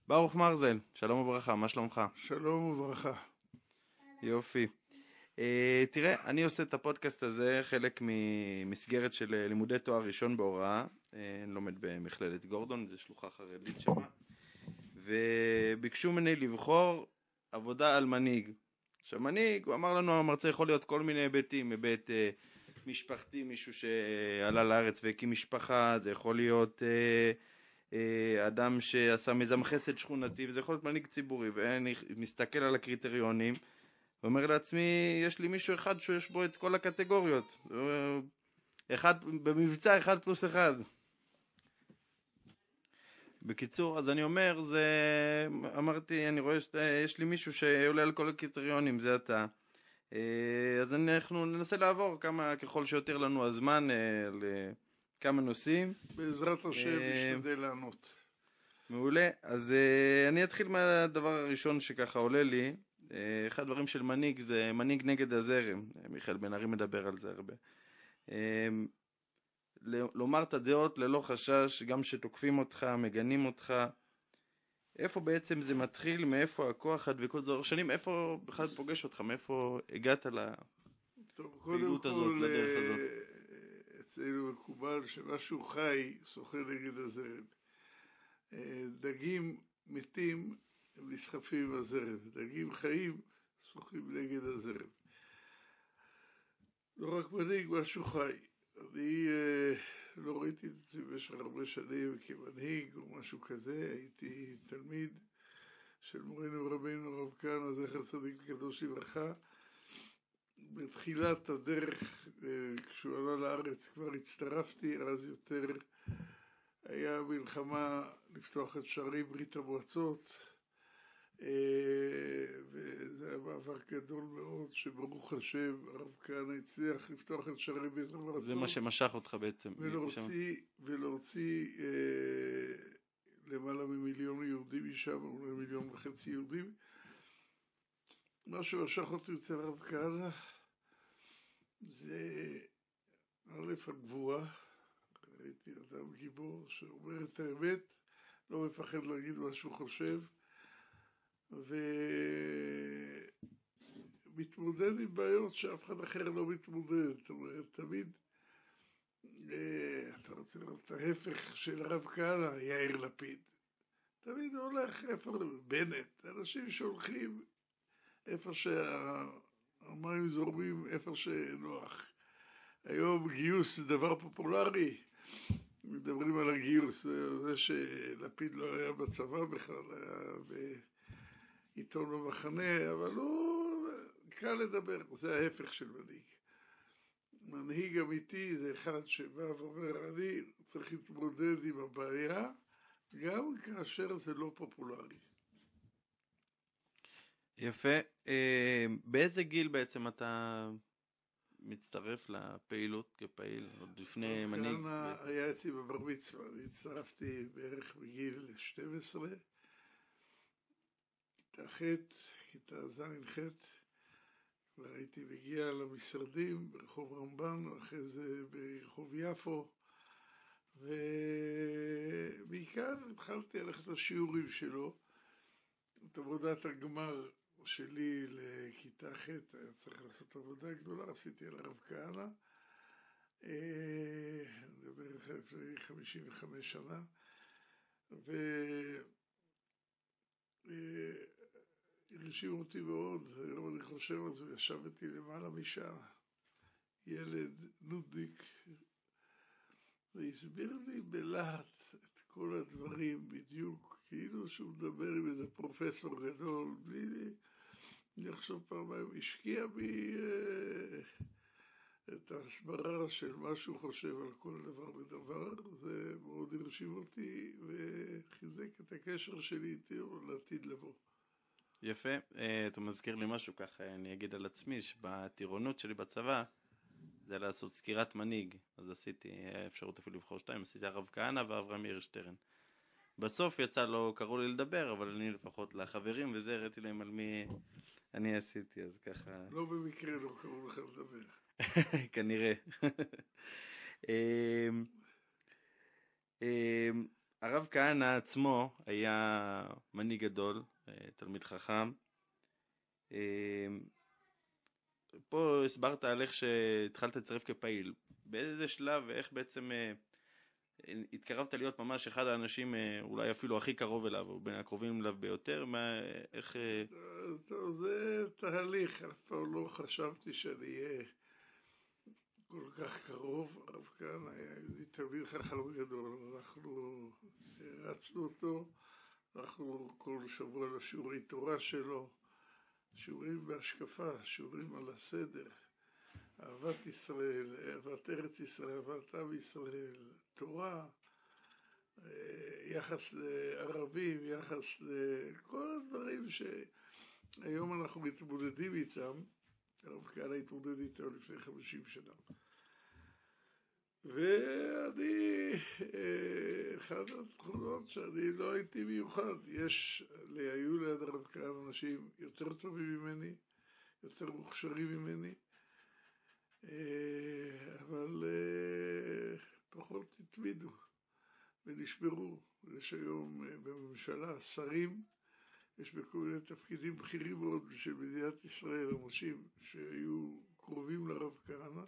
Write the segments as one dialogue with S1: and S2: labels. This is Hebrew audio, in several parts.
S1: ברוך מרזל, שלום וברכה, מה שלומך?
S2: שלום וברכה.
S1: יופי. תראה, אני עושה את הפודקאסט הזה חלק ממסגרת של לימודי תואר ראשון בהוראה. אני לומד במכללת גורדון, זו שלוחה חרדית שמה. וביקשו ממני לבחור עבודה על מנהיג. עכשיו מנהיג, הוא אמר לנו, המרצה יכול להיות כל מיני היבטים, היבט משפחתי, מישהו שעלה לארץ והקים משפחה, זה יכול להיות אדם שעשה מיזם חסד שכונתי, וזה יכול להיות מנהיג ציבורי, ואני מסתכל על הקריטריונים, ואומר לעצמי, יש לי מישהו אחד שיש בו את כל הקטגוריות, במבצע 1+1. בקיצור, אז אני אומר, אמרתי, אני רואה שיש לי מישהו שעולה על כל הקריטריונים, זה אתה. אז אנחנו ננסה לעבור ככל שיותר לנו הזמן לכמה נושאים.
S2: בעזרת השם נשתדל לענות.
S1: מעולה. אז אני אתחיל מהדבר הראשון שככה עולה לי. אחד הדברים של מנהיג זה מנהיג נגד הזרם. מיכאל בן ארי מדבר על זה הרבה. לומר את הדעות ללא חשש, גם שתוקפים אותך, מגנים אותך. איפה בעצם זה מתחיל, מאיפה הכוח, הדבקות זו שנים, איפה בכלל פוגש אותך, מאיפה הגעת לפעילות הזאת, לדרך הזאת?
S2: אצלנו מקובל שמשהו חי שוחה נגד הזרם. דגים מתים הם נסחפים עם הזרם, דגים חיים שוחים נגד הזרם. לא רק מנהיג, משהו חי. אני לא ראיתי את זה במשך הרבה שנים כמנהיג או משהו כזה, הייתי תלמיד של מורנו ורבינו הרב כהנא זכר צדיק וקדוש לברכה. בתחילת הדרך, כשהוא עלה לארץ, כבר הצטרפתי, אז יותר היה מלחמה לפתוח את שערי ברית המועצות, וזה היה מאבק גדול מאוד שברוך השם הרב כהנא הצליח לפתוח את שערי ברית המועצות.
S1: זה מה שמשך אותך בעצם.
S2: ולהוציא למעלה ממיליון יהודים משם, או 1.5 מיליון יהודים. מה שמשך אותי אצל הרב כהנא זה א' הגבורה. הייתי אדם גיבור שאומר את האמת, לא מפחד להגיד מה שהוא חושב, ומתמודד עם בעיות שאף אחד אחר לא מתמודד. זאת אומרת, תמיד אתה רוצה לראות את ההפך של הרב כהנא, יאיר לפיד. תמיד הולך איפה בנט, אנשים שהולכים איפה שהמים זורמים, איפה שנוח. היום גיוס זה דבר פופולרי, מדברים על הגיוס, זה שלפיד לא היה בצבא בכלל, היה בעיתון במחנה, אבל הוא קל לדבר, זה ההפך של מנהיג. מנהיג אמיתי זה אחד שבא ואומר, אני צריך להתמודד עם הבעיה, גם כאשר זה לא פופולרי.
S1: יפה. באיזה גיל בעצם אתה מצטרף לפעילות כפעיל, עוד לפני מנהיג?
S2: היה אצלי בבר מצווה, אני הצטרפתי בערך בגיל 12, כיתה ח', כיתה ז'-ח', כבר הייתי מגיע למשרדים ברחוב רמב"ן, אחרי זה ברחוב יפו, ובעיקר התחלתי ללכת לשיעורים שלו. את עבודת הגמר שלי לכיתה ח' היה צריך לעשות עבודה גדולה, עשיתי על הרב כהנא, בערך לפני 55 שנה, הרשים אותי מאוד. היום אני חושב על זה, ישבתי למעלה משעה, ילד נודניק, והסביר לי בלהט את כל הדברים בדיוק, כאילו שהוא מדבר עם איזה פרופסור גדול, בלי אני אחשוב פעמיים, השקיע בי את ההסברה של מה שהוא חושב על כל דבר ודבר. זה מאוד הרשים אותי וחיזק את הקשר שלי איתי לעתיד לבוא.
S1: יפה. אתה מזכיר לי משהו ככה, אני אגיד על עצמי, שבטירונות שלי בצבא, זה לעשות סקירת מנהיג. אז עשיתי, אפשרות אפילו לבחור 2, עשיתי הרב כהנא ואברהם מאיר שטרן. בסוף יצא לו, קראו לי לדבר, אבל אני לפחות לחברים, וזה הראיתי להם על מי אני עשיתי, אז ככה...
S2: לא במקרה לא קראו לך לדבר.
S1: כנראה. הרב כהנא עצמו היה מנהיג גדול, תלמיד חכם. פה הסברת על איך שהתחלת לצרף כפעיל. באיזה שלב ואיך בעצם התקרבת להיות ממש אחד האנשים אולי אפילו הכי קרוב אליו, או בין הקרובים אליו ביותר? איך...
S2: טוב, זה תהליך, אף פעם לא חשבתי שאני אהיה כל כך קרוב. הרב כהנא היה תלמיד חכם גדול, אנחנו רצנו אותו, אנחנו כל שבוע לשיעורי תורה שלו, שיעורים בהשקפה, שיעורים על הסדר, אהבת ישראל, אהבת ארץ ישראל, אהבת עם ישראל, תורה, יחס לערבים, יחס לכל הדברים שהיום אנחנו מתמודדים איתם. הרב כהנא התמודד איתם לפני 50 שנה. ואני, אחת התכונות שאני לא הייתי מיוחד, היו ליד הרב כהנא אנשים יותר טובים ממני, יותר מוכשרים ממני, אבל פחות התמידו ונשברו. יש היום בממשלה שרים, יש בכל מיני תפקידים בכירים מאוד של מדינת ישראל, אנשים שהיו קרובים לרב כהנא,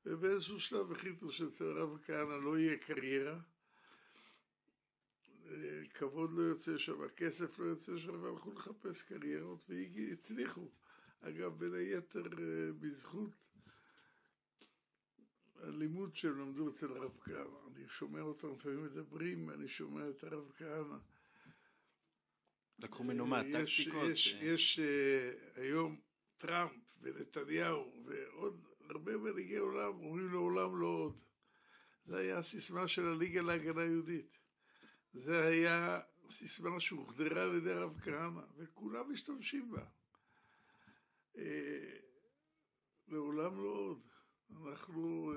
S2: ובאיזשהו שלב החליטו שאצל הרב כהנא לא יהיה קריירה, כבוד לא יוצא שם, כסף לא יוצא שם, והלכו לחפש קריירות והצליחו. אגב, בין היתר בזכות הלימוד שהם למדו אצל הרב כהנא. אני שומע אותם לפעמים מדברים, אני שומע את הרב כהנא.
S1: לקחו ממנו טקטיקות.
S2: יש היום טראמפ ונתניהו ועוד הרבה מנהיגי עולם אומרים לעולם לא עוד. זה היה הסיסמה של הליגה להגנה יהודית. זה היה סיסמה שהוחדרה על ידי הרב כהנא, וכולם משתמשים בה. לעולם לא עוד. אנחנו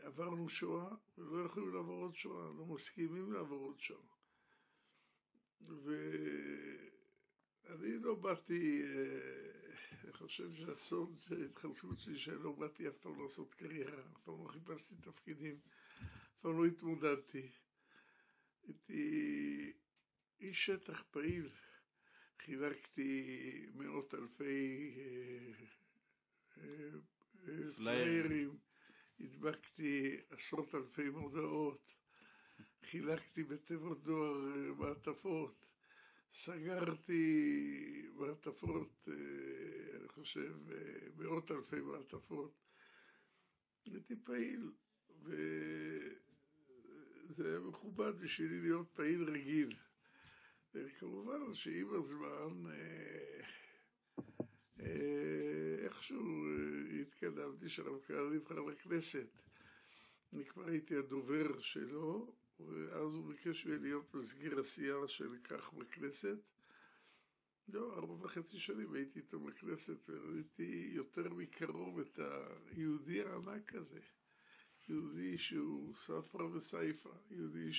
S2: עברנו שואה, ולא יכולים לעבור עוד שואה, לא מסכימים לעבור עוד שואה. ואני לא באתי, אני חושב שהסוד של ההתחלפות שלי, שאני לא באתי אף פעם לעשות קריירה, אף פעם לא חיפשתי תפקידים, אף פעם לא התמודדתי. הייתי איש שטח פעיל, חילקתי מאות אלפי פליירים, הדבקתי עשרות אלפי מודעות, חילקתי בתיבות דואר מעטפות, סגרתי מעטפות, אני חושב, מאות אלפי מעטפות. הייתי פעיל, וזה היה מכובד בשבילי להיות פעיל רגיל. וכמובן שעם הזמן איכשהו התקדמתי שהרב כהנא נבחר לכנסת. אני כבר הייתי הדובר שלו, ואז הוא ביקש ממני להיות מזכיר הסיעה של כך בכנסת. 4.5 שנים הייתי איתו בכנסת, וראיתי יותר מקרוב את היהודי הענק הזה. יהודי שהוא ספרא וסייפא, יהודי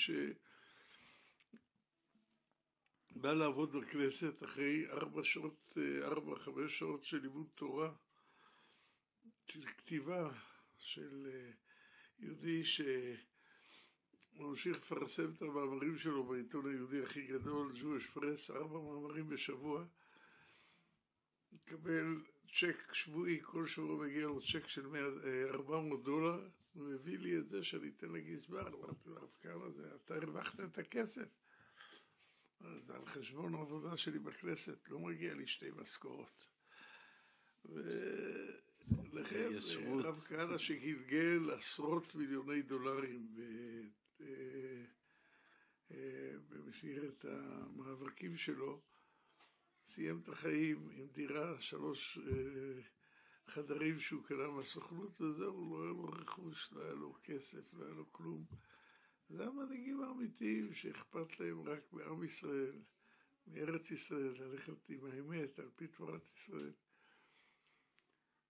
S2: בא לעבוד בכנסת אחרי 4-5 שעות של לימוד תורה, של כתיבה, של יהודי שממשיך לפרסם את המאמרים שלו בעיתון היהודי הכי גדול, Jewish Press, 4 מאמרים בשבוע, מקבל צ'ק שבועי, כל שבוע מגיע לו צ'ק של $400, הוא הביא לי את זה שאני אתן לגזבר, אמרתי לו, כמה זה, אתה הרווחת את הכסף. אז על חשבון העבודה שלי בכנסת, לא מגיע לי 2 משכורות. ולכן, הרב כהנא שגלגל עשרות מיליוני דולרים במסגרת המאבקים שלו, סיים את החיים עם דירה 3 חדרים שהוא קנה מהסוכנות, וזהו, לא היה לו רכוש, לא היה לו כסף, לא היה לו כלום. זה המנהיגים האמיתיים שאכפת להם רק מעם ישראל, מארץ ישראל, ללכת עם האמת על פי תורת ישראל.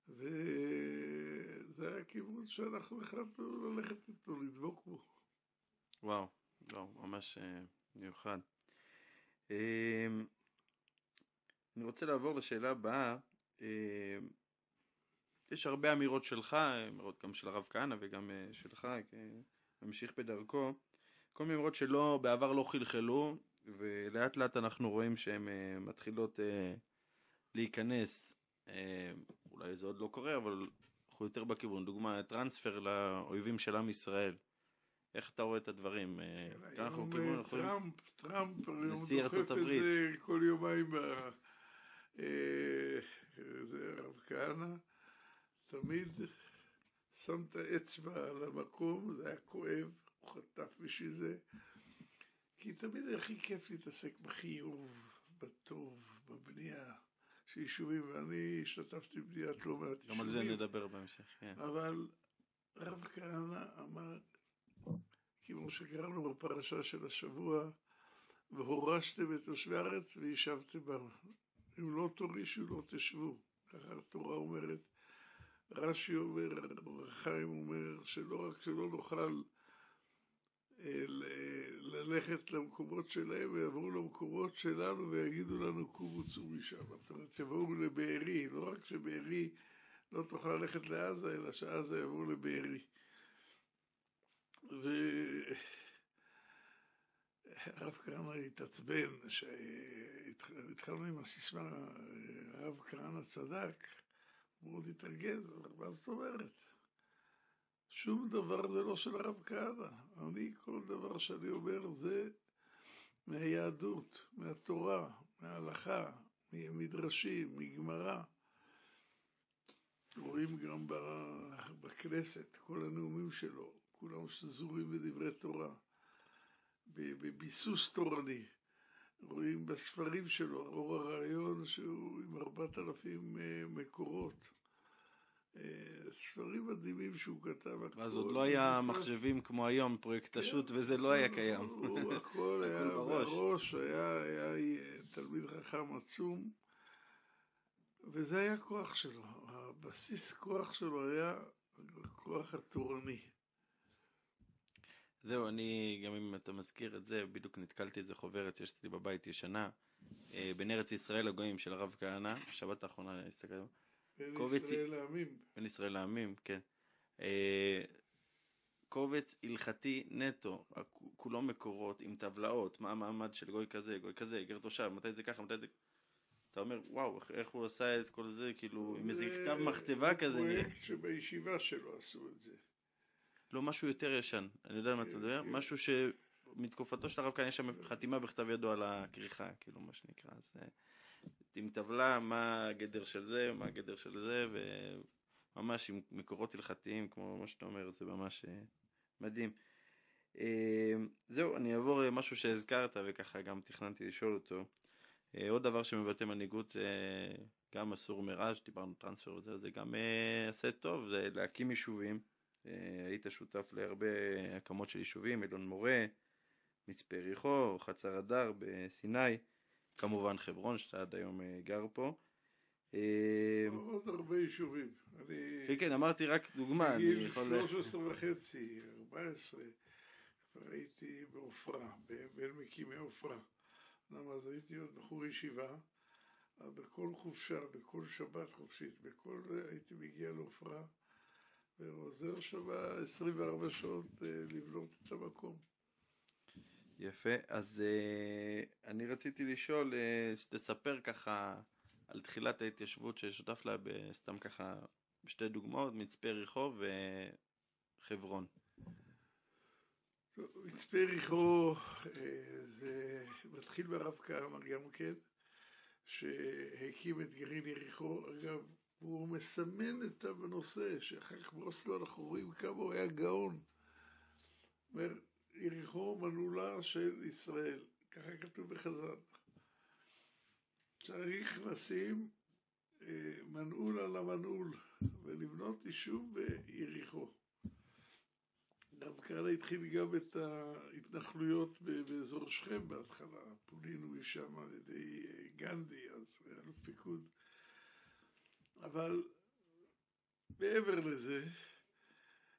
S2: וזה היה הכיוון שאנחנו החלטנו ללכת איתו, לדבוק בו.
S1: וואו, ממש מיוחד. אני רוצה לעבור לשאלה הבאה. יש הרבה אמירות שלך, אמירות גם של הרב כהנא וגם שלך, ממשיך בדרכו. כל מיני אמרות שלא, בעבר לא חלחלו, ולאט לאט אנחנו רואים שהן מתחילות להיכנס. אולי זה עוד לא קורה, אבל אנחנו יותר בכיוון. דוגמה, טרנספר לאויבים של עם ישראל. איך אתה רואה את הדברים?
S2: היום טראמפ,
S1: נשיא ארצות הברית.
S2: זה כל יומיים זה הרב כהנא, תמיד שם את האצבע על המקום, זה היה כואב, הוא חטף בשביל זה, כי תמיד הכי כיף להתעסק בחיוב, בטוב, בבנייה של יישובים, ואני השתתפתי בבניית לא מעט יישובים.
S1: גם על זה נדבר בהמשך, כן.
S2: אבל הרב כהנא אמר, כמו שקראנו בפרשה של השבוע, והורשתם את תושבי הארץ וישבתם בה. אם לא תורישו, לא תשבו. ככה התורה אומרת. רש"י אומר, אור החיים אומר, שלא רק שלא נוכל ללכת למקומות שלהם, ויעברו למקומות שלנו ויגידו לנו קומו צאו משם. זאת אומרת, יבואו לבארי, לא רק שבארי לא תוכל ללכת לעזה, אלא שעזה יבואו לבארי. הרב כהנא התעצבן, שהתחלנו עם הסיסמה, הרב כהנא צדק, הוא מאוד התרגז, מה זאת אומרת? שום דבר זה לא של הרב כהנא. אני, כל דבר שאני אומר זה מהיהדות, מהתורה, מההלכה, ממדרשים, מגמרא. רואים גם בכנסת, כל הנאומים שלו, כולם שזורים בדברי תורה, בביסוס תורני. רואים בספרים שלו, אור הרעיון שהוא עם 4,000 מקורות. ספרים מדהימים שהוא כתב.
S1: אז עוד לא היה מחשבים כמו היום, פרויקט השו"ת, וזה לא היה קיים.
S2: הוא הכל היה בראש, היה תלמיד חכם עצום, וזה היה כוח שלו. הבסיס כוח שלו היה הכוח התורני.
S1: זהו, אני, גם אם אתה מזכיר את זה, בדיוק נתקלתי איזה חוברת שיש לי בבית ישנה, בין ארץ ישראל הגויים של הרב כהנא, בשבת האחרונה הסתכל.
S2: בין ישראל לעמים.
S1: בין ישראל לעמים, כן. קובץ הלכתי נטו, כולו מקורות עם טבלאות, מה המעמד של גוי כזה, גר תושב, מתי זה ככה, מתי זה... אתה אומר, וואו, איך הוא עשה את כל זה, כאילו, עם איזה כתב מכתבה כזה.
S2: זה פרויקט שבישיבה שלו עשו את זה.
S1: לא, משהו יותר ישן, אני יודע מה אתה מדבר, משהו שמתקופתו של הרב כהנא יש שם חתימה בכתב ידו על הכריכה, כאילו מה שנקרא, אז עם טבלה מה הגדר של זה, מה הגדר של זה, וממש עם מקורות הלכתיים, כמו מה שאתה אומר, זה ממש מדהים. זהו, אני אעבור למשהו שהזכרת, וככה גם תכננתי לשאול אותו. עוד דבר שמבטא מנהיגות זה גם אסור מרעש, דיברנו טרנספר וזה, זה גם עשה טוב, זה להקים יישובים. היית שותף להרבה הקמות של יישובים, אלון מורה, מצפה יריחו, חצר הדר בסיני, כמובן חברון שאתה עד היום גר פה.
S2: עוד הרבה יישובים.
S1: כן, אמרתי רק דוגמה.
S2: בגיל 13 וחצי, 14, כבר הייתי בעופרה, בין מקימי עופרה. למה אז הייתי עוד בחור ישיבה, בכל חופשה, בכל שבת חופשית, בכל זה הייתי מגיע לעופרה, ועוזר שם 24 שעות לבנות את המקום.
S1: יפה, אז אני רציתי לשאול, שתספר ככה על תחילת ההתיישבות ששותף לה סתם ככה בשתי דוגמאות, מצפה יריחו וחברון.
S2: מצפה יריחו זה מתחיל ברב כהנא גם כן, שהקים את גרעין יריחו. אגב, הוא מסמן את הנושא, שאחר כך באוסלו אנחנו רואים כמה הוא היה גאון. אומר, יריחו מנעולה של ישראל, ככה כתוב בחז"ל. צריך לשים מנעול על המנעול, ולבנות יישוב ביריחו. רב כהנא התחיל גם את ההתנחלויות באזור שכם בהתחלה, פונינו משם על ידי גנדי, אז היה לו פיקוד. אבל מעבר לזה,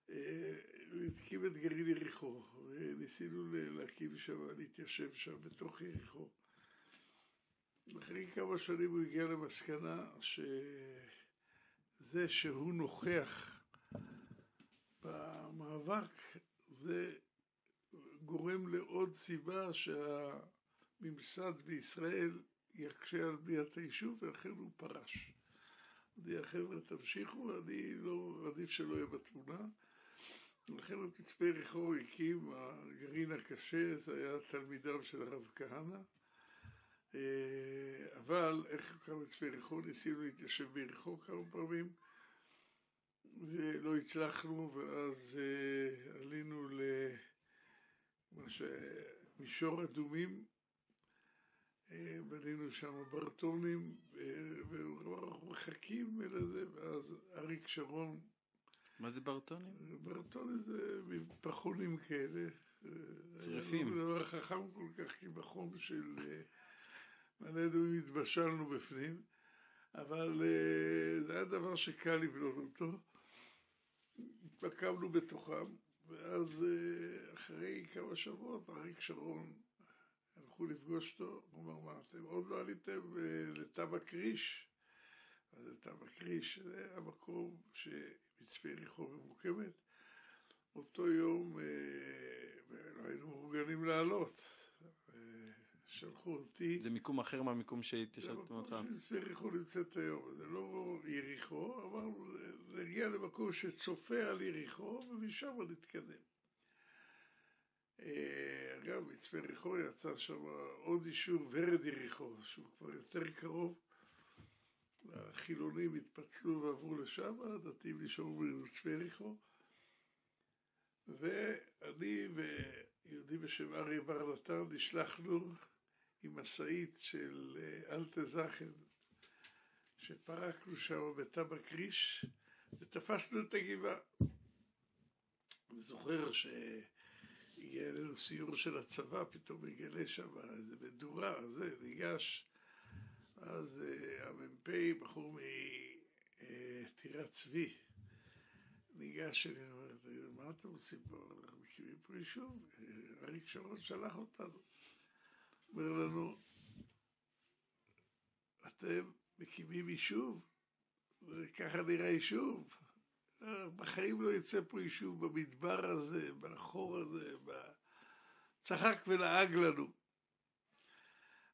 S2: הוא הקים את גרעין יריחו, וניסינו להקים שם, להתיישב שם בתוך יריחו. אחרי כמה שנים הוא הגיע למסקנה שזה שהוא נוכח במאבק, זה גורם לעוד סיבה שהממסד בישראל יקשה על בניית היישוב, ולכן הוא פרש. הודיע, חבר'ה, תמשיכו, אני לא, עדיף שלא יהיה בתמונה. ולכן את מצפה יריחו הקים הגרעין הקשה, זה היה תלמידיו של הרב כהנא. אבל איך קם מצפה יריחו? ניסינו להתיישב ביריחו כמה פעמים, ולא הצלחנו, ואז עלינו מישור אדומים, בנינו שם ברטונים, ואנחנו מחכים לזה, ואז אריק שרון.
S1: מה זה ברטונים?
S2: ברטונים זה פחונים כאלה.
S1: צריפים.
S2: זה דבר חכם כל כך, כי בחום של מלא אדומים התבשלנו בפנים, אבל זה היה דבר שקל לבנות אותו. התמקמנו בתוכם, ואז אחרי כמה שבועות אריק שרון הלכו לפגוש אותו, הוא אמר, מה, אתם עוד לא עליתם לטבע קריש? אז טבע קריש זה המקום שמצפה יריחו ממוקמת. אותו יום לא היינו מאורגנים לעלות, שלחו אותי.
S1: זה מיקום אחר מהמיקום שהתיישבתם אותך?
S2: זה מקום שמצפה יריחו נמצאת היום, זה לא יריחו, אמרנו, נגיע למקום שצופה על יריחו, ומשם נתקדם. אגב, מצפה יריחו יצא שם עוד יישוב, ורד יריחו, שהוא כבר יותר קרוב. החילונים התפצלו ועברו לשם, הדתיים נשארו במצפה יריחו. ואני ויהודי בשם אריה בר נתן נשלחנו עם מסעית של אלטה זכן, שפרקנו שם בטבע קריש, ותפסנו את הגבעה. אני זוכר הגיע אלינו סיור של הצבא, פתאום מגלה שם איזה מדורה, זה ניגש. אז המ"פ, בחור מטירת צבי, ניגש אלינו, אומר, מה אתם עושים פה? אנחנו מקימים פה יישוב, אריק שרון שלח אותנו. אומר לנו, אתם מקימים יישוב? וככה נראה יישוב? בחיים לא יצא פה יישוב במדבר הזה, בחור הזה, צחק ולעג לנו.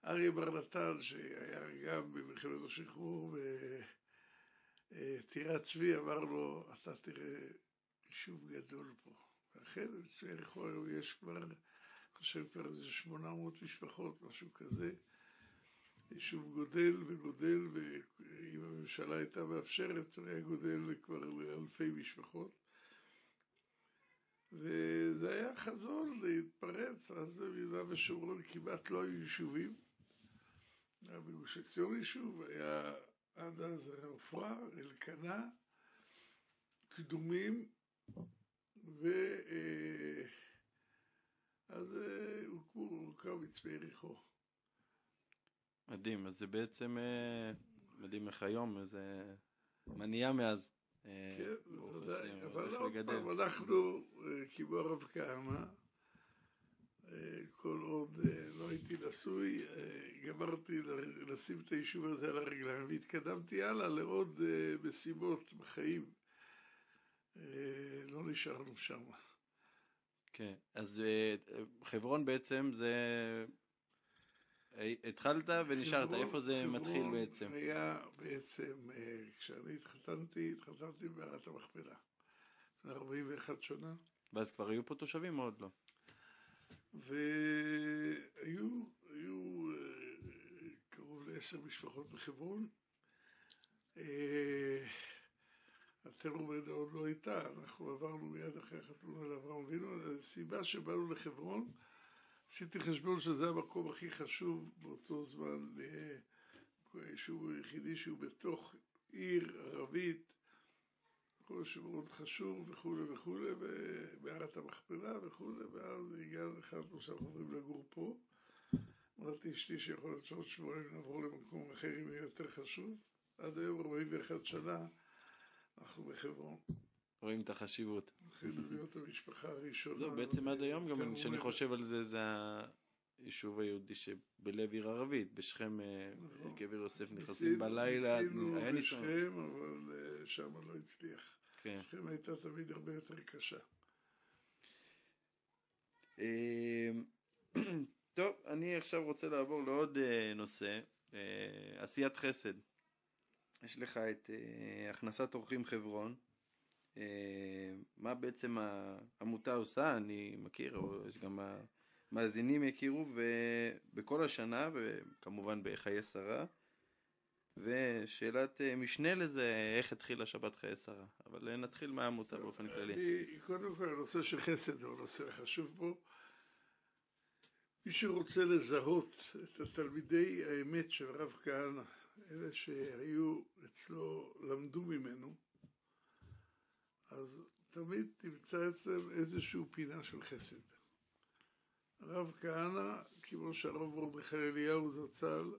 S2: אריה בר נתן, שהיה גם במלחמת השחרור בטירת צבי, אמר לו, אתה תראה יישוב גדול פה. ואכן, במצפה יריחו היום יש כבר, אני חושב כבר איזה 800 משפחות, משהו כזה. יישוב גודל וגודל, ואם הממשלה הייתה מאפשרת, הוא היה גודל כבר לאלפי משפחות. וזה היה חזון להתפרץ, אז ביהודה ושומרון כמעט לא היו יישובים. היה בגוש עציון יישוב, היה עד אז עופרה, אלקנה, קדומים, אז הוקם מצפה יריחו.
S1: מדהים, אז זה בעצם מדהים איך היום, זה מניעה מאז.
S2: כן, בוודאי, אבל עוד פעם, אנחנו כמו הרב כהנא, כל עוד לא הייתי נשוי, גמרתי לשים את היישוב הזה על הרגליים, והתקדמתי הלאה לעוד משימות בחיים. לא נשארנו שם.
S1: כן, אז חברון בעצם זה... התחלת ונשארת, איפה זה מתחיל בעצם?
S2: חברון היה בעצם, כשאני התחתנתי במערת המכפלה. לפני 41 שנה.
S1: ואז כבר היו פה תושבים או עוד לא?
S2: והיו קרוב ל10 משפחות בחברון. התלמוד עוד לא הייתה, אנחנו עברנו מיד אחרי החתונה לאברהם אבינו. הסיבה שבאנו לחברון, עשיתי חשבון שזה המקום הכי חשוב באותו זמן, היישוב היחידי שהוא בתוך עיר ערבית, מקום שמאוד חשוב וכו' וכו', ומערת המכפלה וכו', ואז הגענו החלטנו שאנחנו עוברים לגור פה. אמרתי אשתי שיכול להיות שעוד שבועיים נעבור למקום אחר אם יהיה יותר חשוב. עד היום 41 שנה אנחנו בחברון.
S1: רואים את החשיבות.
S2: התחילו להיות המשפחה הראשונה.
S1: לא, בעצם עד היום גם כשאני חושב על זה, זה היישוב היהודי שבלב עיר ערבית, בשכם קבר יוסף נכנסים בלילה.
S2: ניסינו בשכם, אבל שם לא הצליח. שכם הייתה תמיד הרבה יותר קשה.
S1: טוב, אני עכשיו רוצה לעבור לעוד נושא, עשיית חסד. יש לך את הכנסת אורחים חברון. מה בעצם העמותה עושה? אני מכיר, או יש גם המאזינים יכירו, ובכל השנה, וכמובן בחיי שרה. ושאלת משנה לזה, איך התחילה שבת חיי שרה? אבל נתחיל מהעמותה באופן כללי.
S2: קודם כל, הנושא של חסד הוא נושא חשוב פה. מי שרוצה לזהות את התלמידי האמת של רב כהנא, אלה שהיו אצלו, למדו ממנו, אז תמיד תמצא אצלם איזשהו פינה של חסד. הרב כהנא, כמו שהרב מרדכי אליהו זצ"ל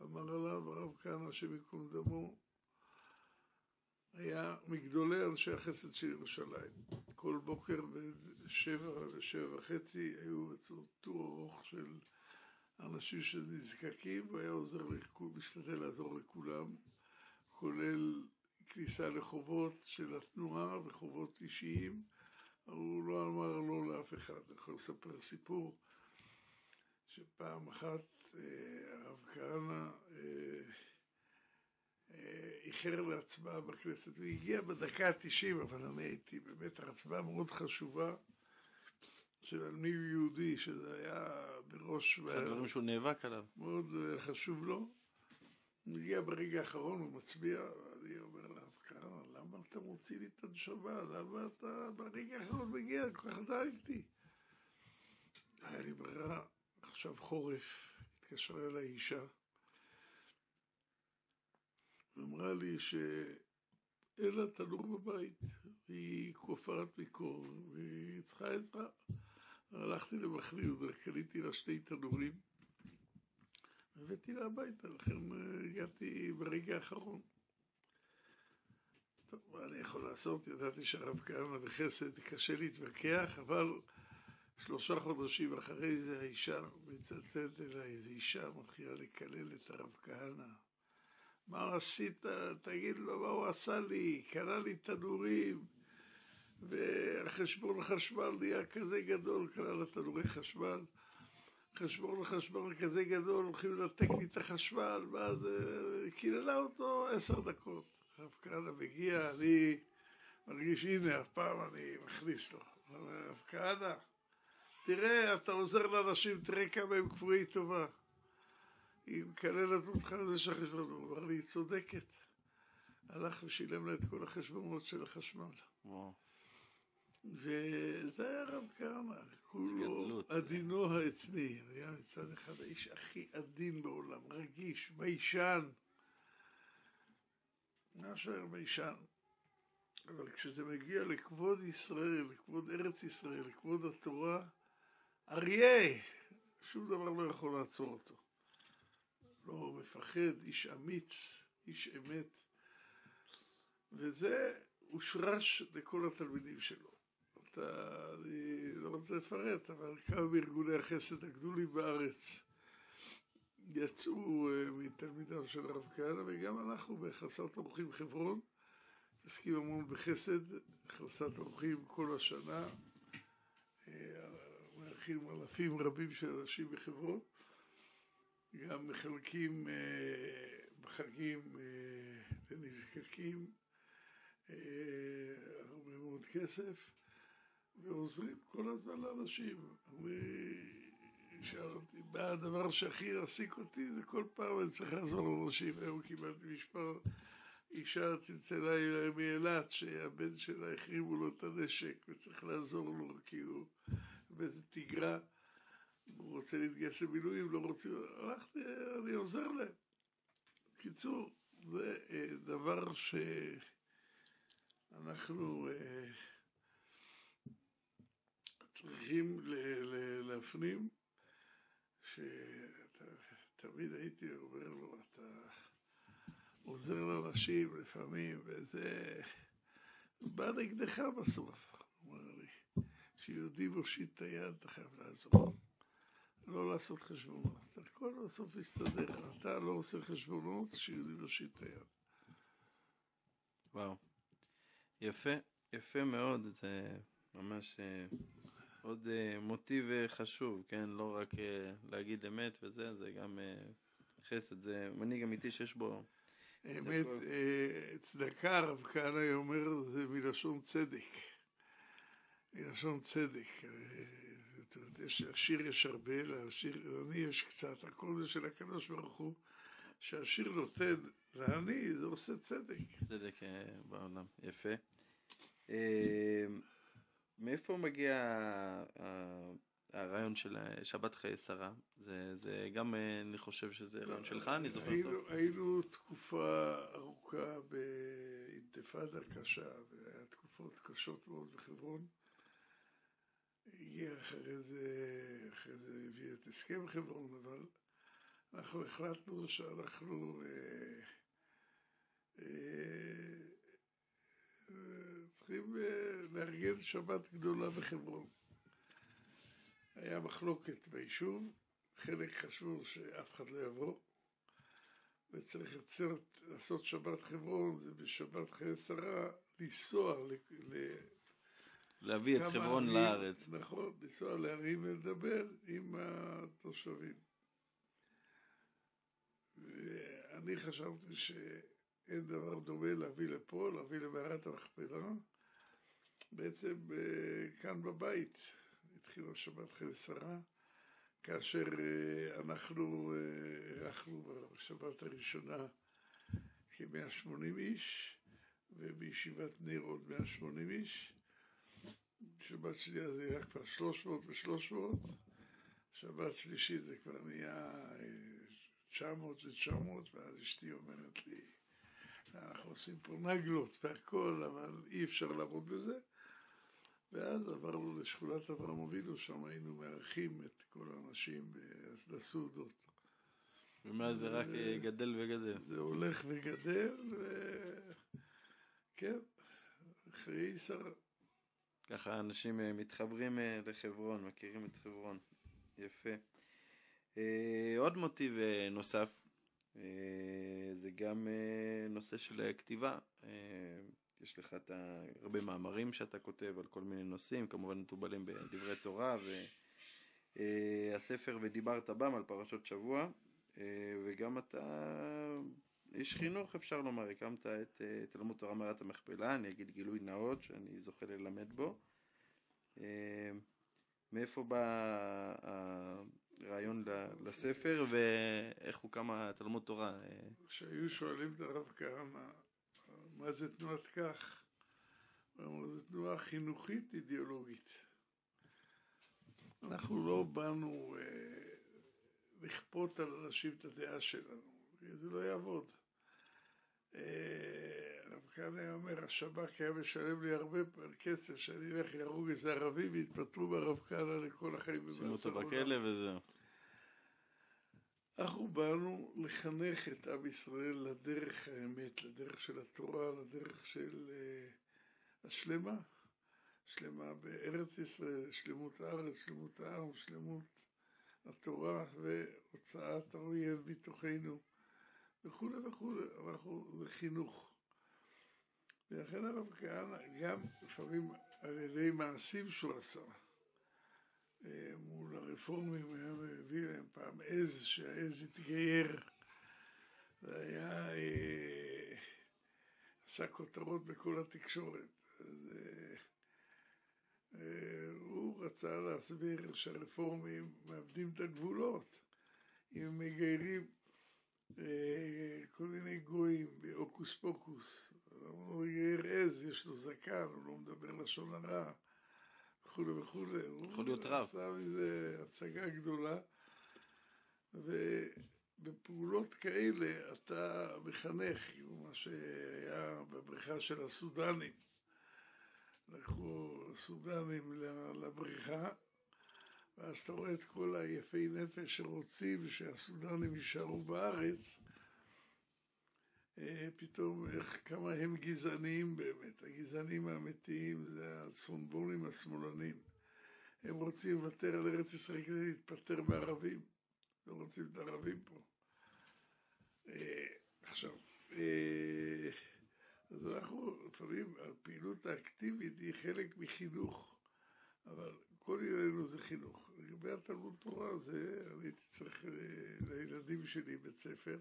S2: אמר עליו, הרב כהנא השם ייקום דמו, היה מגדולי אנשי החסד של ירושלים. כל בוקר ב7:30 היו אצלו טור ארוך של אנשים שנזקקים, והיה עוזר לכולם, משתדל לעזור לכולם, כולל כניסה לחובות של התנועה וחובות אישיים. הוא לא אמר לא לאף אחד. אני יכול לספר סיפור שפעם אחת הרב כהנא איחר להצבעה בכנסת, הוא הגיע בדקה ה-90, אבל אני הייתי באמת הצבעה מאוד חשובה של על מי יהודי, שזה היה בראש...
S1: הדברים שהוא נאבק עליו.
S2: מאוד חשוב לו. הוא הגיע ברגע האחרון, הוא מצביע, אני אומר לרב כהנא, למה אתה מוציא לי את הנשמה? למה אתה ברגע האחרון מגיע? כל כך דאגתי. היה לי ברירה, עכשיו חורף, התקשרה אליי אישה, ואמרה לי שאין לה תנור בבית, והיא קופרת מקור, והיא צריכה עזרה. הלכתי למחנה יהודה, קניתי לה 2 תנורים, הבאתי לה הביתה, לכן הגעתי ברגע האחרון. טוב, מה אני יכול לעשות? ידעתי שהרב כהנא וחסד, קשה להתווכח, אבל 3 חודשים אחרי זה האישה מצלצלת אליי, איזו אישה מתחילה לקלל את הרב כהנא. מה עשית? תגיד לו מה הוא עשה לי, קנה לי תנורים, והחשבון החשמל נהיה כזה גדול, קנה לה תנורי חשמל, חשבון החשמל כזה גדול, הולכים לנתק לי את החשמל, מה זה, קיללה אותו 10 דקות. הרב כהנא מגיע, אני מרגיש, הנה, הפעם אני מכניס לו. הרב כהנא, תראה, אתה עוזר לאנשים, תראה כמה הם כפויי טובה. היא מקללת אותך על זה שהחשבון, הוא אמר לי, היא צודקת. הלך ושילם לה את כל החשבונות של החשמל. וזה היה רב כהנא, כולו עדינו העצני. היה מצד אחד האיש הכי עדין בעולם, רגיש, ביישן. משהו ביישן. אבל כשזה מגיע לכבוד ישראל, לכבוד ארץ ישראל, לכבוד התורה, אריה, שום דבר לא יכול לעצור אותו. לא מפחד, איש אמיץ, איש אמת. וזה הושרש לכל התלמידים שלו. אני לא רוצה לפרט, אבל כמה מארגוני החסד הגדולים בארץ יצאו מתלמידיו של הרב כהנא, וגם אנחנו בהכנסת אורחים חברון, מתעסקים המון בחסד, הכנסת אורחים כל השנה, מארחים אלפים רבים של אנשים בחברון, גם מחלקים בחגים לנזקקים הרבה מאוד כסף, ועוזרים כל הזמן לאנשים. שאל אותי, מה הדבר שהכי העסיק אותי? זה כל פעם אני צריך לעזור לאנשים. היום קיבלתי מספר אישה צלצלה מאילת שהבן שלה החרימו לו את הנשק וצריך לעזור לו כי הוא באיזה תגרה, הוא רוצה להתגייס למילואים, לא רוצים, הלכתי, אני עוזר להם. בקיצור, זה דבר שאנחנו צריכים להפנים, שתמיד הייתי אומר לו, אתה עוזר לאנשים לפעמים, וזה בא נגדך בסוף. הוא אומר לי, שיהודי מושיט את היד, אתה חייב לעזור. לא לעשות חשבונות. הכל בסוף יסתדר. אתה לא עושה חשבונות, שיהודי מושיט את היד.
S1: וואו. יפה, יפה מאוד. זה ממש עוד מוטיב חשוב, כן? לא רק להגיד אמת וזה, זה גם חסד, זה מנהיג אמיתי שיש בו...
S2: האמת, צדקה, הרב כהנא אומר, זה מלשון צדק. מלשון צדק. השיר יש הרבה, לעני יש קצת, הכל זה של הקדוש ברוך הוא, שהשיר נותן לעני, זה עושה צדק.
S1: צדק בעולם, יפה. מאיפה מגיע הרעיון של שבת חיי שרה? זה גם, אני חושב שזה רעיון שלך, אני זוכר טוב.
S2: היינו תקופה ארוכה באינתיפאדה קשה, והיה תקופות קשות מאוד בחברון. הגיע אחרי זה הביא את הסכם חברון, אבל אנחנו החלטנו שאנחנו צריכים לארגן שבת גדולה בחברון. היה מחלוקת ביישוב, חלק חשבו שאף אחד לא יבוא, וצריך לעשות שבת חברון, זה בשבת חיי שרה, לנסוע
S1: להביא את חברון לארץ.
S2: נכון, לנסוע לערים ולדבר עם התושבים. ואני חשבתי שאין דבר דומה להביא לפה, להביא למערת המכפלה. בעצם כאן בבית התחילה שבת חיי שרה, כאשר אנחנו אירחנו בשבת הראשונה כ-180 איש, ובישיבת ניר עוד 180 איש. שבת שנייה זה היה כבר 300 ו-300, שבת שלישי זה כבר נהיה 900 ו-900, ואז אשתי אומרת לי, אנחנו עושים פה נגלות והכל, אבל אי אפשר לעבוד בזה. ואז עברנו לשכונת אברהם אבינו, שם היינו מארחים את כל האנשים לסעודות.
S1: ומה זה רק גדל וגדל?
S2: זה הולך וגדל, כן, חיי שרה.
S1: ככה אנשים מתחברים לחברון, מכירים את חברון. יפה. עוד מוטיב נוסף, זה גם נושא של כתיבה. יש לך הרבה מאמרים שאתה כותב על כל מיני נושאים, כמובן מטובלים בדברי תורה, והספר ודיברת בם על פרשות שבוע, וגם אתה איש חינוך, אפשר לומר, הקמת את תלמוד תורה מערת המכפלה, אני אגיד גילוי נאות שאני זוכה ללמד בו. מאיפה בא הרעיון לספר ואיך הוא קם תלמוד תורה?
S2: כשהיו שואלים את הרב כהנא מה זה תנועת כך, הוא אמר, זה תנועה חינוכית אידיאולוגית. אנחנו לא באנו לכפות על אנשים את הדעה שלנו, זה לא יעבוד. הרב כהנא אומר, השב"כ היה משלם לי הרבה כסף שאני אלך להרוג איזה ערבים והתפטרו מהרב כהנא לכל החיים.
S1: שימו אותו בכלא וזהו.
S2: אנחנו באנו לחנך את עם ישראל לדרך האמת, לדרך של התורה, לדרך של השלמה. שלמה בארץ ישראל, שלמות הארץ, שלמות העם, שלמות התורה והוצאת האויב מתוכנו וכו' וכו'. זה חינוך. ולכן הרב כהנא גם לפעמים על ידי מעשים שהוא עשה. מול הרפורמים היה מביא להם פעם עז, שהעז התגייר. זה היה, עשה כותרות בכל התקשורת. אז הוא רצה להסביר שהרפורמים מאבדים את הגבולות. אם הם מגיירים כל מיני גויים באוקוס פוקוס. הוא מגייר עז, יש לו זקן, הוא לא מדבר לשון הרע. וכו' וכו'.
S1: יכול להיות רב.
S2: הוא עשה מזה הצגה גדולה, ובפעולות כאלה אתה מחנך, מה שהיה בבריכה של הסודנים. לקחו הסודנים לבריכה, ואז אתה רואה את כל היפי נפש שרוצים שהסודנים יישארו בארץ, פתאום כמה הם גזעניים באמת. הגזענים האמיתיים זה הצפונבונים השמאלנים. הם רוצים לוותר על ארץ ישראל כדי להתפטר מערבים. לא רוצים את הערבים פה. עכשיו, אז אנחנו לפעמים, הפעילות האקטיבית היא חלק מחינוך, אבל כל ענייננו זה חינוך. לגבי התלמוד תורה הזה, אני הייתי צריך לילדים שלי בית ספר.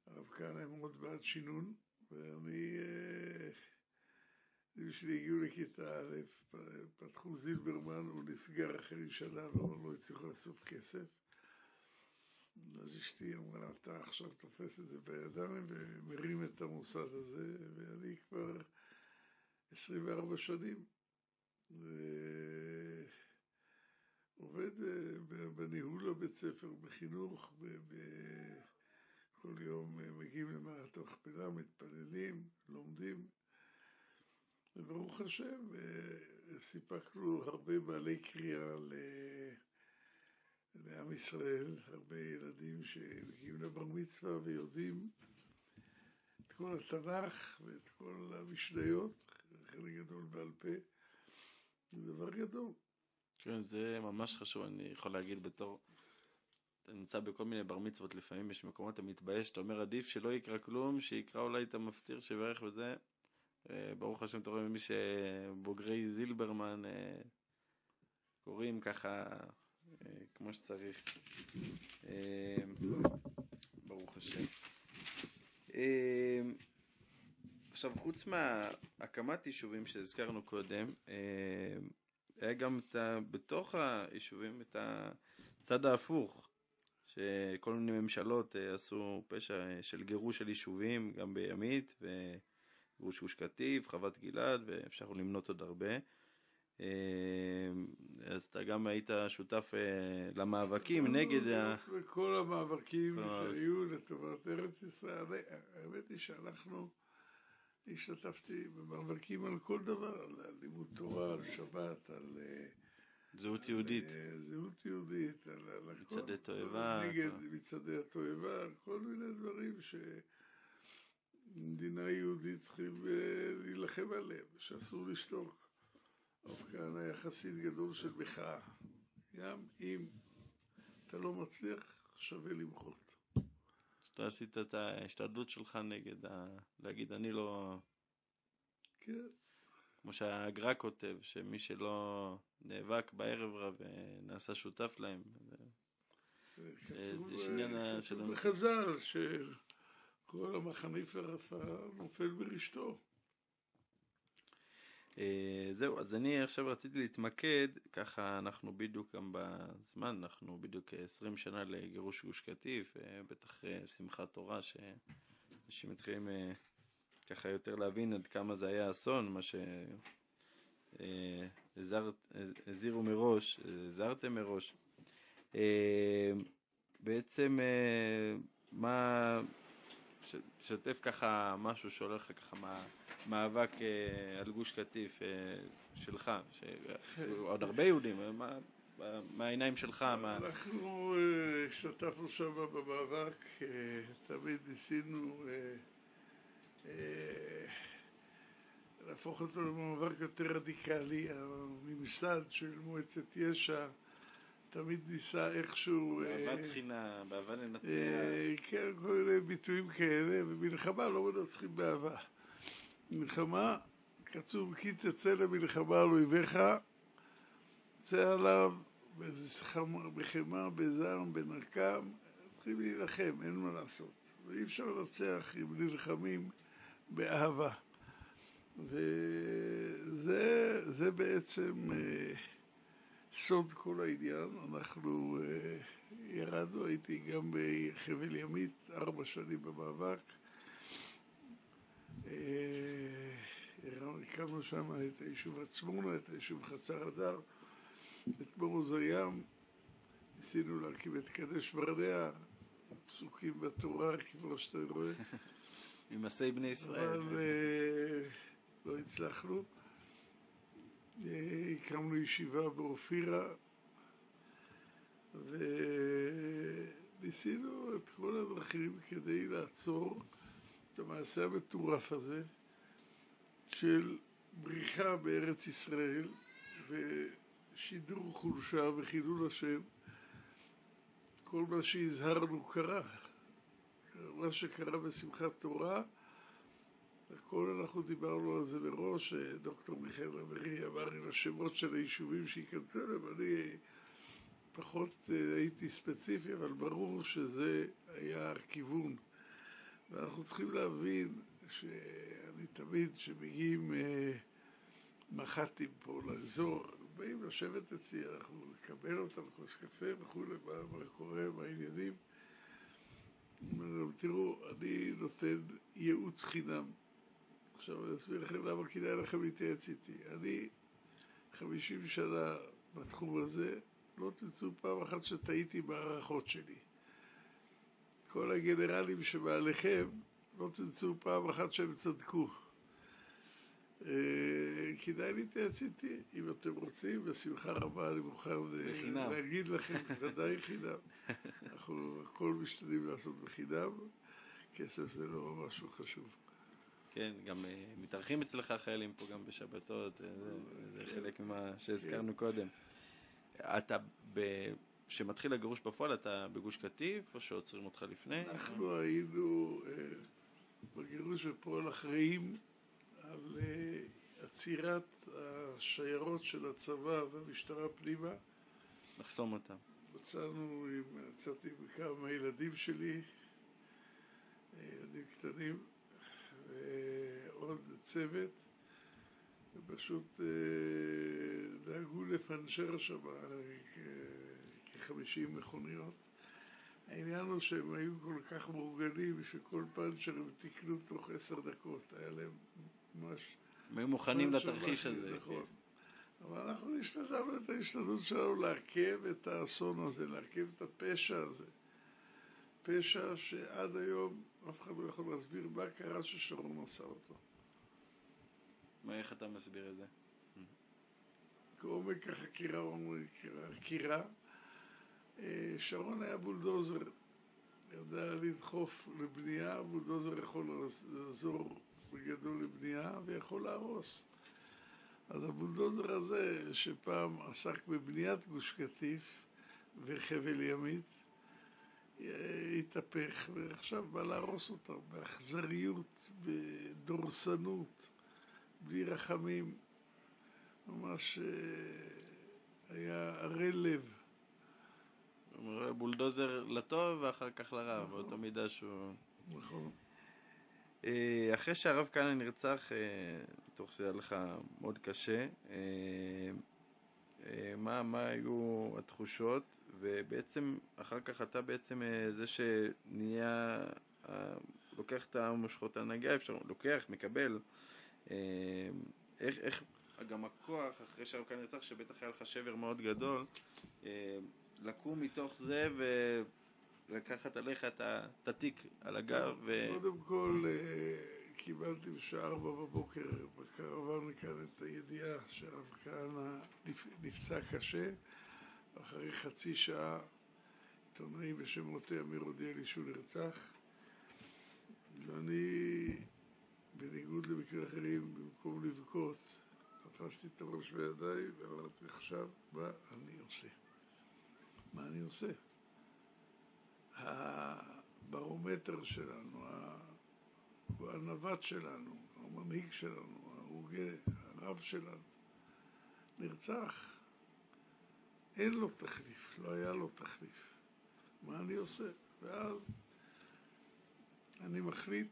S2: הרב כהנא הם מאוד בעד שינון, ואני, ילדים שלי הגיעו לכיתה א', פתחו זילברמן, הוא נסגר אחרי שנה, לא הצליחו לאסוף כסף. אז אשתי אמרה, אתה עכשיו תופס את זה בידיים ומרים את המוסד הזה, ואני כבר 24 שנים עובד בניהול הבית ספר, בחינוך, כל יום מגיעים למערת המכפלה, מתפללים, לומדים, וברוך השם, סיפקנו הרבה בעלי קריאה לעם ישראל, הרבה ילדים שמגיעים לבר מצווה ויודעים את כל התנ"ך ואת כל המשניות, חלק גדול בעל פה, זה דבר גדול.
S1: כן, זה ממש חשוב, אני יכול להגיד בתור, אתה נמצא בכל מיני בר מצוות, לפעמים יש מקומות אתה מתבייש, אתה אומר עדיף שלא יקרא כלום, שיקרא אולי את המפטיר שברך וזה, ברוך השם אתה רואה ממי שבוגרי זילברמן קוראים ככה כמו שצריך, ברוך השם. עכשיו חוץ מהקמת יישובים שהזכרנו קודם, היה גם בתוך היישובים את הצד ההפוך, שכל מיני ממשלות עשו פשע של גירוש של יישובים, גם בימית, וגירוש גוש קטיף, חוות גלעד, ואפשר למנות עוד הרבה. אז אתה גם היית שותף למאבקים נגד
S2: וכל המאבקים שהיו לטובת ארץ ישראל. האמת היא שאנחנו השתתפתי במאבקים על כל דבר, על לימוד תורה, על שבת, על
S1: זהות יהודית,
S2: על
S1: מצעדי תועבה,
S2: נגד מצעדי התועבה, כל מיני דברים שמדינה יהודית צריכים להילחם עליהם, שאסור לשתוק. הרב כהנא היה חסיד גדול של מחאה, גם אם אתה לא מצליח, שווה למחות.
S1: אתה עשית את ההשתדלות שלך נגד, להגיד אני לא...
S2: כן.
S1: כמו שהגר"א כותב, שמי שלא נאבק בערב רב ונעשה שותף להם.
S2: כתוב בחז"ל שכל המחניף לרפא נופל ברשתו.
S1: זהו, אז אני עכשיו רציתי להתמקד, ככה אנחנו בדיוק גם בזמן, אנחנו בדיוק 20 שנה לגירוש גוש קטיף, בטח שמחת תורה, שאנשים מתחילים ככה יותר להבין עד כמה זה היה אסון, מה שהזהירו מראש, הזהרתם מראש. בעצם מה, תשתף ככה משהו שהולך ככה מאבק על גוש קטיף שלך, עוד הרבה יהודים, מהעיניים שלך.
S2: אנחנו השתתפנו שם במאבק, תמיד ניסינו להפוך אותו למאבק יותר רדיקלי. הממסד של מועצת יש"ע תמיד ניסה איכשהו...
S1: באהבת תחינה, באהבה לנצח.
S2: כן, כל מיני ביטויים כאלה, ומלחמה לא מנצחים באהבה. מלחמה, כתוב כי תצא למלחמה על אויביך, צא עליו בחמה, בזעם, בנקם, צריכים להילחם, אין מה לעשות. ואי אפשר לנצח אם נלחמים באהבה. וזה בעצם סוד כל העניין. אנחנו ירדנו, הייתי גם בחבל ימית 4 שנים במאבק. הקמנו שם את היישוב עצמונה, את היישוב חצר הדר, את מורוז הים, ניסינו להקים את קדש ברנע, פסוקים בתורה, כמו שאתה רואה.
S1: ממעשי בני ישראל.
S2: אבל לא הצלחנו. הקמנו ישיבה באופירה, וניסינו את כל הדרכים כדי לעצור את המעשה המטורף הזה של בריחה בארץ ישראל ושידור חולשה וחילול השם. כל מה שהזהרנו קרה. מה שקרה בשמחת תורה, הכל אנחנו דיברנו על זה מראש, דוקטור מיכאל אמרי אמר עם השמות של היישובים שייכנסו להם, אני פחות הייתי ספציפי, אבל ברור שזה היה הכיוון. ואנחנו צריכים להבין שאני תמיד, שמגיעים מח"טים פה לאזור, באים לשבת אצלי, אנחנו נקבל אותם כוס קפה וכו', מה קורה, מה העניינים. תראו, אני נותן ייעוץ חינם. עכשיו אני אסביר לכם למה כדאי לכם להתייעץ איתי. אני 50 שנה בתחום הזה, לא תמצאו פעם אחת שטעיתי בהערכות שלי. כל הגנרלים שמעליכם, לא תמצאו פעם אחת שהם צדקו. כדאי להתייעץ איתי, אם אתם רוצים, בשמחה רבה אני מוכן להגיד לכם, ודאי חינם. אנחנו הכל משתדלים לעשות בחינם, כסף זה לא משהו חשוב.
S1: כן, גם מתארחים אצלך חיילים פה גם בשבתות, זה חלק ממה שהזכרנו קודם. אתה, שמתחיל הגירוש בפועל, אתה בגוש קטיף, או שעוצרים אותך לפני?
S2: אנחנו היינו בגירוש בפועל אחראים על עצירת השיירות של הצבא והמשטרה פנימה.
S1: לחסום אותם.
S2: יצאתי עם כמה ילדים שלי, ילדים קטנים, ועוד צוות, ופשוט דאגו לפנשר שם כ-50 מכוניות. העניין הוא שהם היו כל כך מורגלים שכל פנצ'ר הם תקנו תוך 10 דקות. היה להם ממש...
S1: הם היו מוכנים לתרחיש הזה.
S2: נכון. אבל אנחנו השתדלנו את ההשתדלות שלנו להרכב את האסון הזה, להרכב את הפשע הזה. פשע שעד היום אף אחד לא יכול להסביר מה קרה ששרון עשה אותו.
S1: איך אתה מסביר את זה?
S2: כעומק החקירה, החקירה, שרון היה בולדוזר, ידע לדחוף לבנייה, בולדוזר יכול לעזור בגדול לבנייה ויכול להרוס. אז הבולדוזר הזה שפעם עסק בבניית גוש קטיף וחבל ימית, התהפך ועכשיו בא להרוס אותם באכזריות, בדורסנות, בלי רחמים. ממש היה ערי לב.
S1: בולדוזר לטוב ואחר כך לרע, באותו מידה שהוא...
S2: נכון.
S1: אחרי שהרב כהנא נרצח, תוך שזה היה לך מאוד קשה, מה היו התחושות, ובעצם אחר כך אתה בעצם זה שנהיה, לוקח את המושכות הנהגה, לוקח, מקבל, איך גם הכוח, אחרי שהרב כהנא נרצח, שבטח היה לך שבר מאוד גדול, לקום מתוך זה ולקחת עליך את התיק על הגב.
S2: קודם כל, קיבלתי בשעה 4 בבוקר בקרוון כאן את הידיעה שהרב כהנא נפצע קשה. אחרי חצי שעה עיתונאי בשם מוטי אמיר הודיע לי שהוא נרצח. ואני, בניגוד למקרים אחרים, במקום לבכות, תפסתי את הראש בידיי ואמרתי, עכשיו מה אני עושה? מה אני עושה? הברומטר שלנו, הנווט שלנו, המנהיג שלנו, הרב שלנו, נרצח. אין לו תחליף, לא היה לו תחליף. מה אני עושה? ואז אני מחליט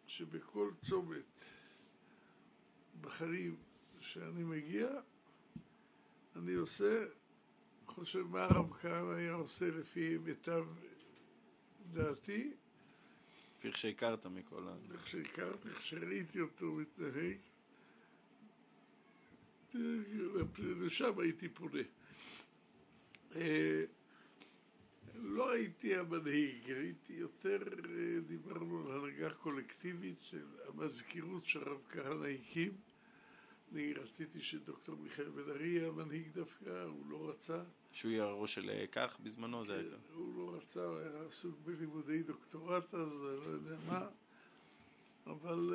S2: שבכל צומת בחיים שאני מגיע, אני חושב מה הרב כהנא היה עושה לפי מיטב דעתי.
S1: לפי איך שהכרת מכל
S2: איך שהכרתי, איך שראיתי אותו מתנהג. לשם הייתי פונה. לא הייתי המנהיג, הייתי יותר, דיברנו על הנהגה קולקטיבית של המזכירות שהרב כהנא הקים. אני רציתי שדוקטור מיכאל בן ארי יהיה המנהיג דווקא, הוא לא רצה.
S1: שהוא יהיה הראש של כך בזמנו, זה הייתה.
S2: הוא לא רצה, הוא היה עסוק בלימודי דוקטורט אז, אני לא יודע מה. אבל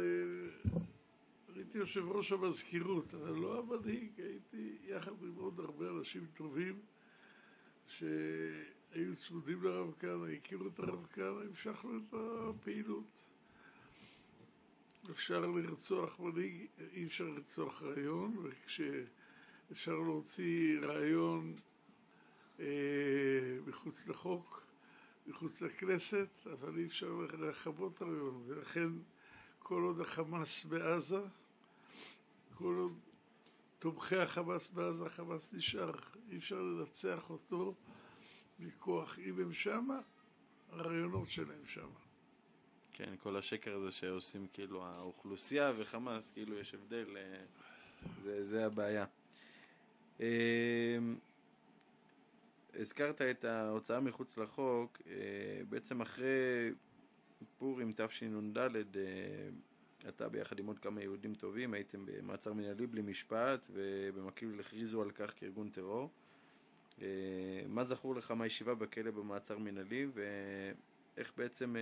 S2: הייתי יושב ראש המזכירות, אבל לא המנהיג, הייתי יחד עם עוד הרבה אנשים טובים שהיו צמודים לרב כהנא, הכירו את הרב כהנא, המשכנו את הפעילות. אפשר לרצוח מנהיג, אי אפשר לרצוח רעיון, וכשאפשר להוציא רעיון מחוץ לחוק, מחוץ לכנסת, אבל אי אפשר לכבות רעיון, ולכן כל עוד החמאס בעזה, כל עוד תומכי החמאס בעזה, החמאס נשאר, אי אפשר לנצח אותו בכוח. אם הם שמה, הרעיונות שלהם שמה.
S1: כן, כל השקר הזה שעושים כאילו האוכלוסייה וחמאס, כאילו יש הבדל, זה הבעיה. הזכרת את ההוצאה מחוץ לחוק, בעצם אחרי פורים תשנ"ד, אתה ביחד עם עוד כמה יהודים טובים הייתם במעצר מנהלי בלי משפט, ובמקביל הכריזו על כך כארגון טרור. מה זכור לך מהישיבה בכלא במעצר מנהלי, ואיך בעצם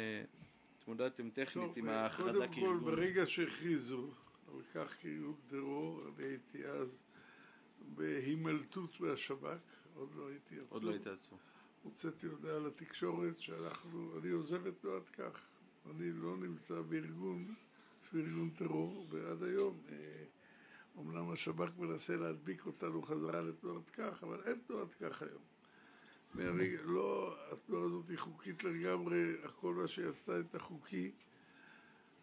S1: התמודדתם טכנית עם ההכרזה כארגון?
S2: קודם כל, ברגע שהכריזו על כך כארגון טרור, אני הייתי אז בהימלטות מהשב"כ, עוד לא הייתי עצור.
S1: עוד לא הייתי עצור. הוצאתי
S2: הודעה לתקשורת אני עוזב את תנועת כך. אני לא נמצא בארגון שהוא ארגון טרור, ועד היום אומנם השב"כ מנסה להדביק אותנו חזרה לתנועת כך, אבל אין תנועת כך היום. לא, התנועה הזאת היא חוקית לגמרי, כל מה שהיא עשתה הייתה חוקי,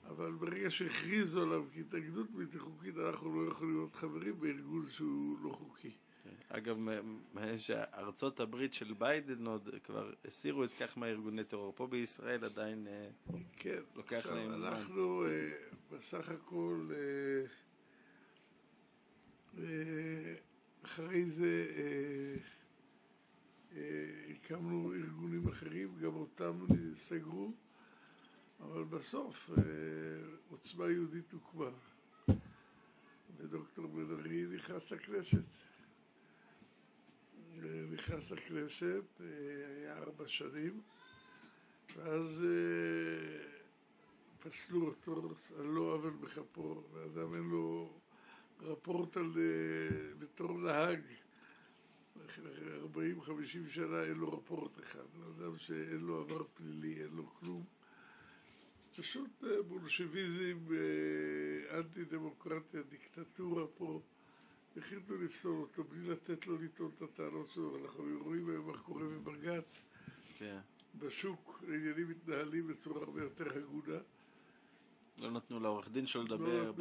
S2: אבל ברגע שהכריזו עליו כהתאגדות בלתי חוקית, אנחנו לא יכולים להיות חברים בארגון שהוא לא חוקי.
S1: אגב, שארצות הברית של ביידן עוד כבר הסירו את כך מהארגוני טרור. פה בישראל עדיין
S2: כן,
S1: לוקח להם זמן.
S2: אנחנו בסך הכל אחרי זה הקמנו ארגונים אחרים, גם אותם סגרו, אבל בסוף עוצמה יהודית הוקמה, ודוקטור בן-ארי נכנס לכנסת, היה 4 שנים, ואז פסלו אותו על לא עוול בכפו, ואדם אין לו רפורט בתור נהג, 40-50 שנה אין לו רפורט אחד, אדם שאין לו עבר פלילי, אין לו כלום. פשוט בולשביזם, אנטי דמוקרטיה, דיקטטורה פה, החליטו לפסול אותו בלי לתת לו לטעון את הטענות שלו. אנחנו רואים היום מה קורה בבג"ץ.
S1: כן.
S2: בשוק העניינים מתנהלים בצורה הרבה יותר הגונה.
S1: לא נתנו לעורך דין שלו לדבר.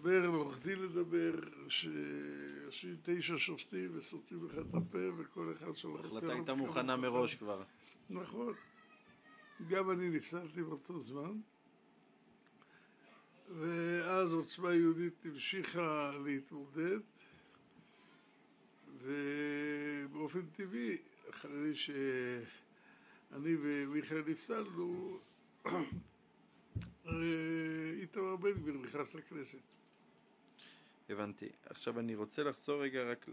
S2: לעורך דין לדבר, שיושבים 9 שופטים וסותמים אחד את הפה, וכל אחד שלו רוצה...
S1: ההחלטה הייתה מוכנה מראש כבר.
S2: נכון. גם אני נפסלתי באותו זמן. ואז עוצמה יהודית המשיכה להתמודד, ובאופן טבעי, אחרי שאני ומיכאל נפסלנו, איתמר בן גביר נכנס לכנסת.
S1: הבנתי. עכשיו אני רוצה לחזור רגע רק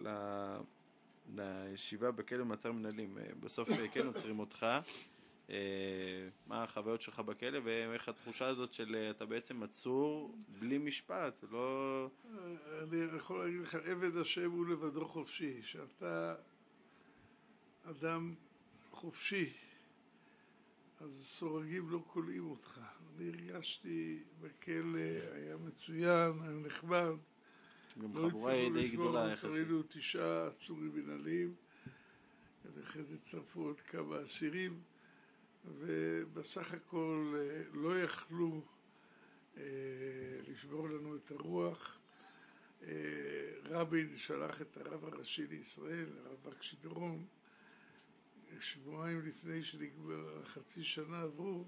S1: לישיבה בכלא במעצר מנהלים. בסוף כן עוצרים אותך. מה החוויות שלך בכלא, ואיך התחושה הזאת של אתה בעצם עצור בלי משפט, לא...
S2: אני יכול להגיד לך, עבד השם הוא לבדו חופשי, שאתה אדם חופשי, אז סורגים לא קולעים אותך. אני הרגשתי בכלא, היה מצוין, היה נחמד.
S1: גם חבורה די גדולה יחסית.
S2: ראינו 9 עצורים מנהליים, ואחרי זה צרפו עוד כמה אסירים, ובסך הכל לא יכלו לשבור לנו את הרוח. רבין שלח את הרב הראשי לישראל, הרב בקשי דורון, שבועיים לפני שנגמר, חצי שנה עברו,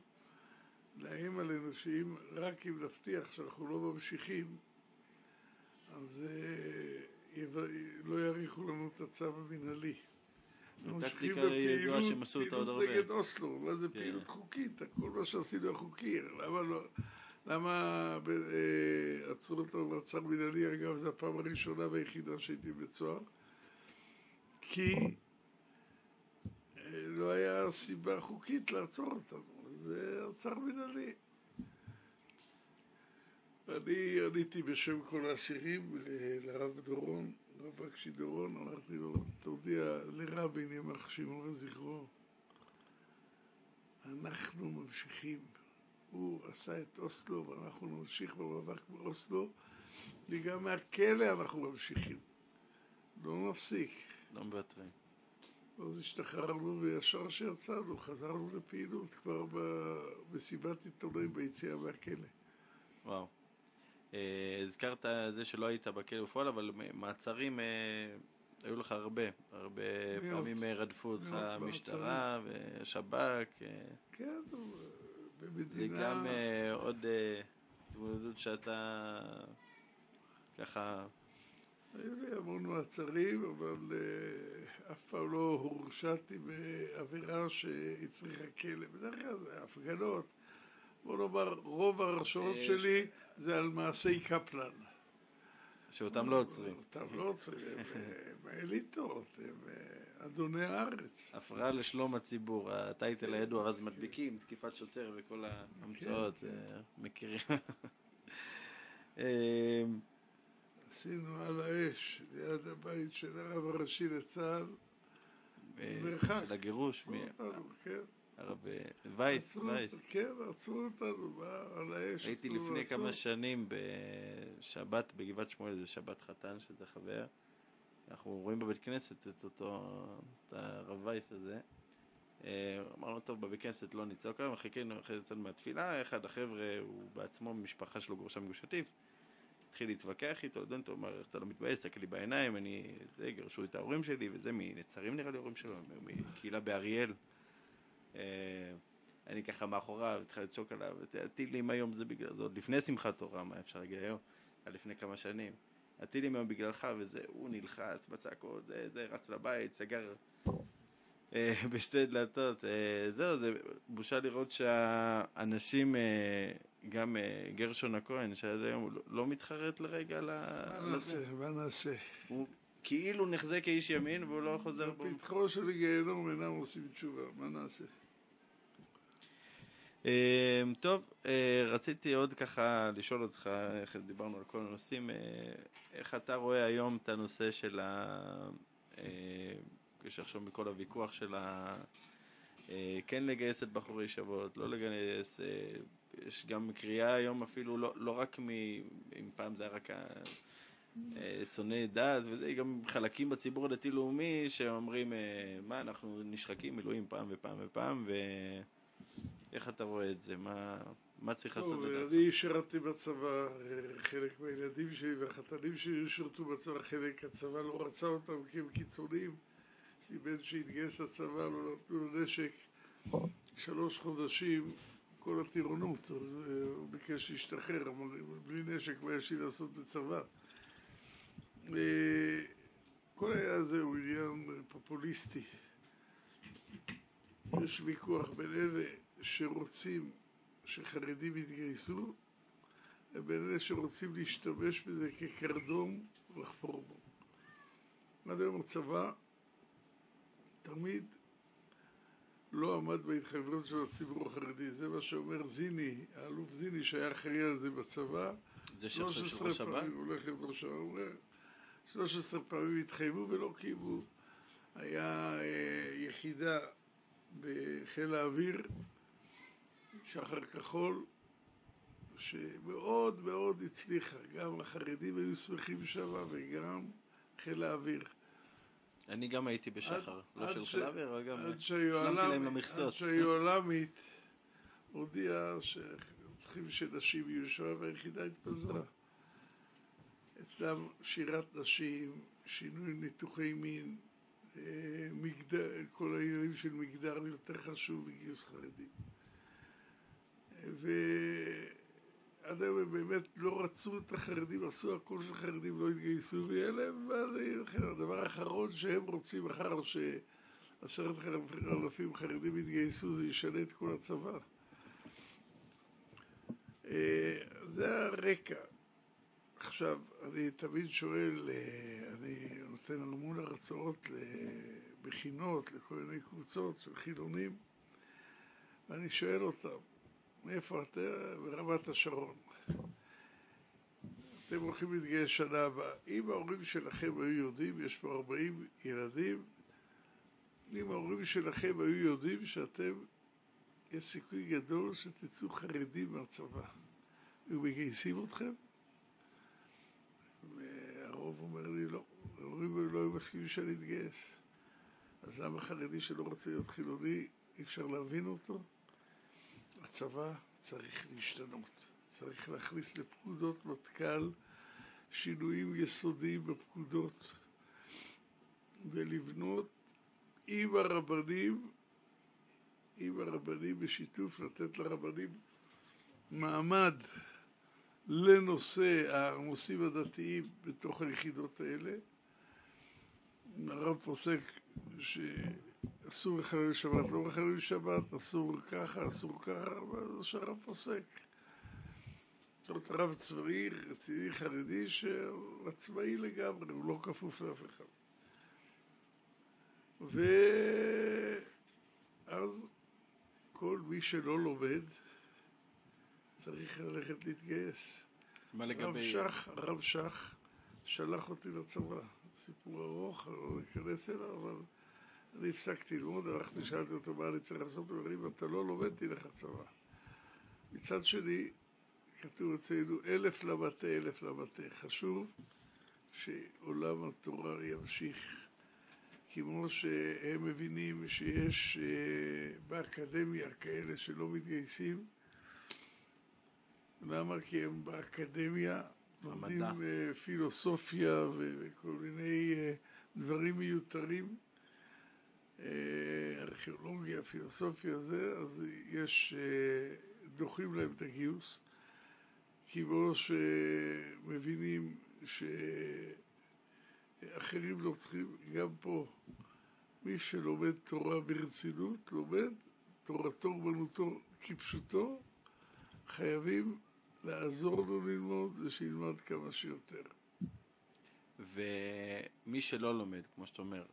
S2: לאיים עלינו שאם רק אם נבטיח שאנחנו לא ממשיכים, אז לא יאריכו לנו את הצו המנהלי.
S1: טקטיקה ידועה שהם עשו אותה עוד הרבה.
S2: פעילות נגד אוסלו, מה זה פעילות חוקית? כל מה שעשינו היה חוקי. למה עצרו אותו במעצר מנהלי? אגב, זו הפעם הראשונה והיחידה שהייתי בצוהר. כי לא היה סיבה חוקית לעצור אותנו. זה עצר מנהלי. אני עניתי בשם כל האסירים לרב דורון, רב בקשי דורון, אמרתי לו, תודיע לרבין, ימח שמור זכרו, אנחנו ממשיכים, הוא עשה את אוסלו, ואנחנו נמשיך במאבק באוסלו, וגם מהכלא אנחנו ממשיכים. לא נפסיק.
S1: לא מוותרים.
S2: אז השתחררנו, וישר שיצאנו, חזרנו לפעילות כבר במסיבת עיתונאים ביציאה מהכלא.
S1: וואו. הזכרת זה שלא היית בכלא בפועל, אבל מעצרים היו לך הרבה פעמים רדפו אותך משטרה ושב"כ.
S2: כן, במדינה...
S1: זה גם עוד התמודדות שאתה ככה...
S2: היו לי המון מעצרים, אבל אף פעם לא הורשעתי בעבירה שהצריכה כלא. בדרך כלל זה הפגנות. בוא נאמר, רוב הרשעות שלי זה על מעשי קפלן.
S1: שאותם לא עוצרים.
S2: אותם לא עוצרים, הם האליטות, הם אדוני הארץ.
S1: הפרעה לשלום הציבור, הטייטל הידוע, אז מדביקים, תקיפת שוטר וכל ההמצאות, מכירים.
S2: עשינו על האש, ליד הבית של הרב הראשי לצה"ל, מרחק.
S1: לגירוש,
S2: כן.
S1: הרב וייס.
S2: כן, עצרו אותנו, על האש.
S1: הייתי לפני כמה שנים בשבת בגבעת שמואל, זה שבת חתן שזה חבר. אנחנו רואים בבית כנסת את הרב וייס הזה. אמרנו, טוב, בבית כנסת לא נצעוק היום, חיכינו אחרי זה יצאנו מהתפילה, אחד החבר'ה, הוא בעצמו ממשפחה שלו גורשה מגוש קטיף, התחיל להתווכח איתו, דון, הוא אמר, איך אתה לא מתבייש, תסתכל לי בעיניים, גרשו את ההורים שלי, וזה מנצרים נראה לי ההורים שלו, מקהילה באריאל. אני ככה מאחוריו, התחלתי לצ'וק עליו, הטילים היום זה בגלל, זה עוד לפני שמחת תורה, מה אפשר להגיד היום, לפני כמה שנים. הטילים היום בגללך, וזה, הוא נלחץ בצעקות, זה רץ לבית, סגר בשתי דלתות, זהו, זה בושה לראות שהאנשים, גם גרשון הכהן, שעד היום לא מתחרט לרגע על
S2: מה נעשה?
S1: הוא כאילו נחזה כאיש ימין, והוא לא חוזר בו.
S2: בפתחו של גיהנום אינם עושים תשובה, מה נעשה?
S1: טוב, רציתי עוד ככה לשאול אותך, איך דיברנו על כל הנושאים, איך אתה רואה היום את הנושא של כשעכשיו מכל הוויכוח של כן לגייס את בחורי ישיבות, לא לגייס, יש גם קריאה היום אפילו, לא רק אם פעם זה היה רק שונאי דת, וזה גם חלקים בציבור הדתי-לאומי שאומרים, מה, אנחנו נשחקים מילואים פעם ופעם ופעם, איך אתה רואה את זה? מה צריך לעשות לדעת?
S2: אני שירתי בצבא, חלק מהילדים שלי והחתנים שלי שירתו בצבא, חלק הצבא לא רצה אותם כי הם קיצוניים. יש לי בן שהתגייס לצבא, לא נתנו לו נשק 3 חודשים, כל הטירונות, הוא ביקש להשתחרר, אמר, בלי נשק מה יש לי לעשות בצבא. כל היה הזה הוא עניין פופוליסטי. יש ויכוח בין אלה שרוצים שחרדים יתגייסו לבין אלה שרוצים להשתמש בזה כקרדום לחפור בו. עד היום הצבא תמיד לא עמד בהתחייבות של הציבור החרדי. זה מה שאומר זיני, האלוף זיני שהיה אחראי על זה בצבא.
S1: זה שעכשיו של ראש הבא?
S2: הוא הולך את ראש הבא, הוא אומר 13 פעמים התחייבו ולא קיימו. היה יחידה בחיל האוויר, שחר כחול, שמאוד מאוד הצליחה. גם החרדים היו שמחים שם וגם חיל האוויר.
S1: אני גם הייתי בשחר, לא של חיל האוויר, אבל גם
S2: שלמתי להם למכסות. עד שהיוהל"מית הודיעה שצריכים שנשים יהיו שם והיחידה התפזרה. אצלם שירת נשים, שינוי ניתוחי מין, מגדר, כל העניינים של מגדר יותר חשוב בגיוס חרדים. ועד היום הם באמת לא רצו את החרדים, עשו הכל שחרדים לא התגייסו, ויהיה להם הדבר האחרון שהם רוצים אחר ש10,000 חרדים התגייסו, זה ישנה את כל הצבא. זה הרקע. עכשיו, אני תמיד שואל, אני נותן המון הרצאות לבחינות, לכל מיני קבוצות של חילונים, ואני שואל אותם, מאיפה אתם? ברמת השרון. אתם הולכים להתגייס שנה הבאה. אם ההורים שלכם היו יודעים, יש פה 40 ילדים, אם ההורים שלכם היו יודעים שאתם יש סיכוי גדול שתצאו חרדים מהצבא. ומגייסים אתכם? והרוב אומר לי לא. ההורים לא היו מסכימים שאני אתגייס. אז למה חרדי שלא רוצה להיות חילוני, אי אפשר להבין אותו? הצבא צריך להשתנות. צריך להכניס לפקודות מטכ"ל שינויים יסודיים בפקודות ולבנות עם הרבנים בשיתוף, לתת לרבנים מעמד לנושא הנושאים הדתיים בתוך היחידות האלה. הרב פוסק שאסור לחלל שבת, לא לחלל שבת, אסור ככה, אבל שהרב פוסק. זאת אומרת, הרב צבאי, רציני, חרדי, שהוא עצמאי לגמרי, הוא לא כפוף לאף אחד. ואז כל מי שלא לומד צריך ללכת להתגייס.
S1: מה לגבי...
S2: הרב שך שלח אותי לצבא. סיפור ארוך, אני לא אכנס אליו, אבל אני הפסקתי ללמוד, הלכתי, שאלתי אותו מה אני צריך לעשות, הוא אומר לי, אם אתה לא לומד, תלך לצבא. מצד שני, כתוב אצלנו 1,000 למטה, 1,000 למטה. חשוב שעולם התורה ימשיך. כמו שהם מבינים שיש באקדמיה כאלה שלא מתגייסים. למה? כי הם באקדמיה לומדים פילוסופיה וכל מיני דברים מיותרים. ארכיאולוגיה, פילוסופיה זה, אז יש, דוחים להם את הגיוס. כמו שמבינים שאחרים לא צריכים, גם פה מי שלומד תורה ברצינות, לומד תורתו אומנותו כפשוטו, חייבים לעזור לו ללמוד ושילמד כמה שיותר.
S1: ומי שלא לומד, כמו שאתה אומר,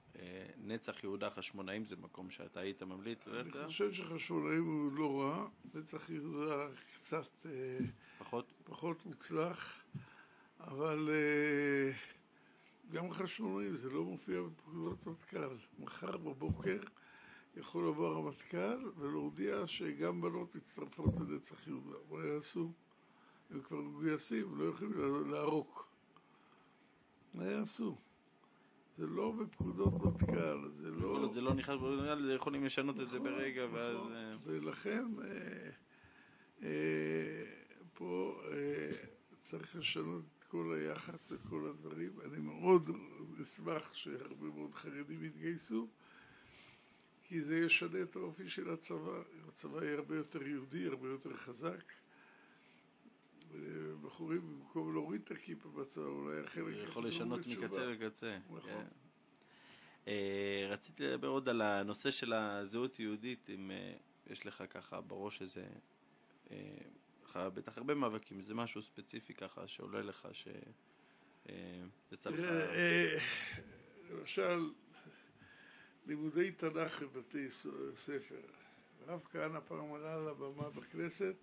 S1: נצח יהודה חשמונאים זה מקום שאתה היית ממליץ?
S2: אני חושב שחשמונאים הוא לא רע, נצח יהודה קצת פחות מוצלח, אבל גם חשמונאים זה לא מופיע בפקודות מטכ"ל. מחר בבוקר יכול לבוא הרמטכ"ל ולהודיע שגם בנות מצטרפות לנצח יהודה. מה יעשו? הם כבר מגויסים, לא יכולים לערוק. מה יעשו? זה לא בפקודות מטכ"ל, זה לא...
S1: זה לא נכנס בפקודות, זה יכולים לשנות את זה ברגע, ואז...
S2: ולכן פה צריך לשנות את כל היחס וכל הדברים. אני מאוד אשמח שהרבה מאוד חרדים יתגייסו, כי זה ישנה את האופי של הצבא. הצבא יהיה הרבה יותר יהודי, הרבה יותר חזק. בחורים, במקום להוריד את הכיפה בצבא, אולי החלק...
S1: יכול לשנות מקצה לקצה.
S2: נכון.
S1: רציתי לדבר עוד על הנושא של הזהות יהודית, אם יש לך ככה בראש איזה... בטח הרבה מאבקים, זה משהו ספציפי ככה שעולה לך יצא לך...
S2: למשל, לימודי תנ"ך בבתי ספר. הרב כהנא פעם עלה על הבמה בכנסת,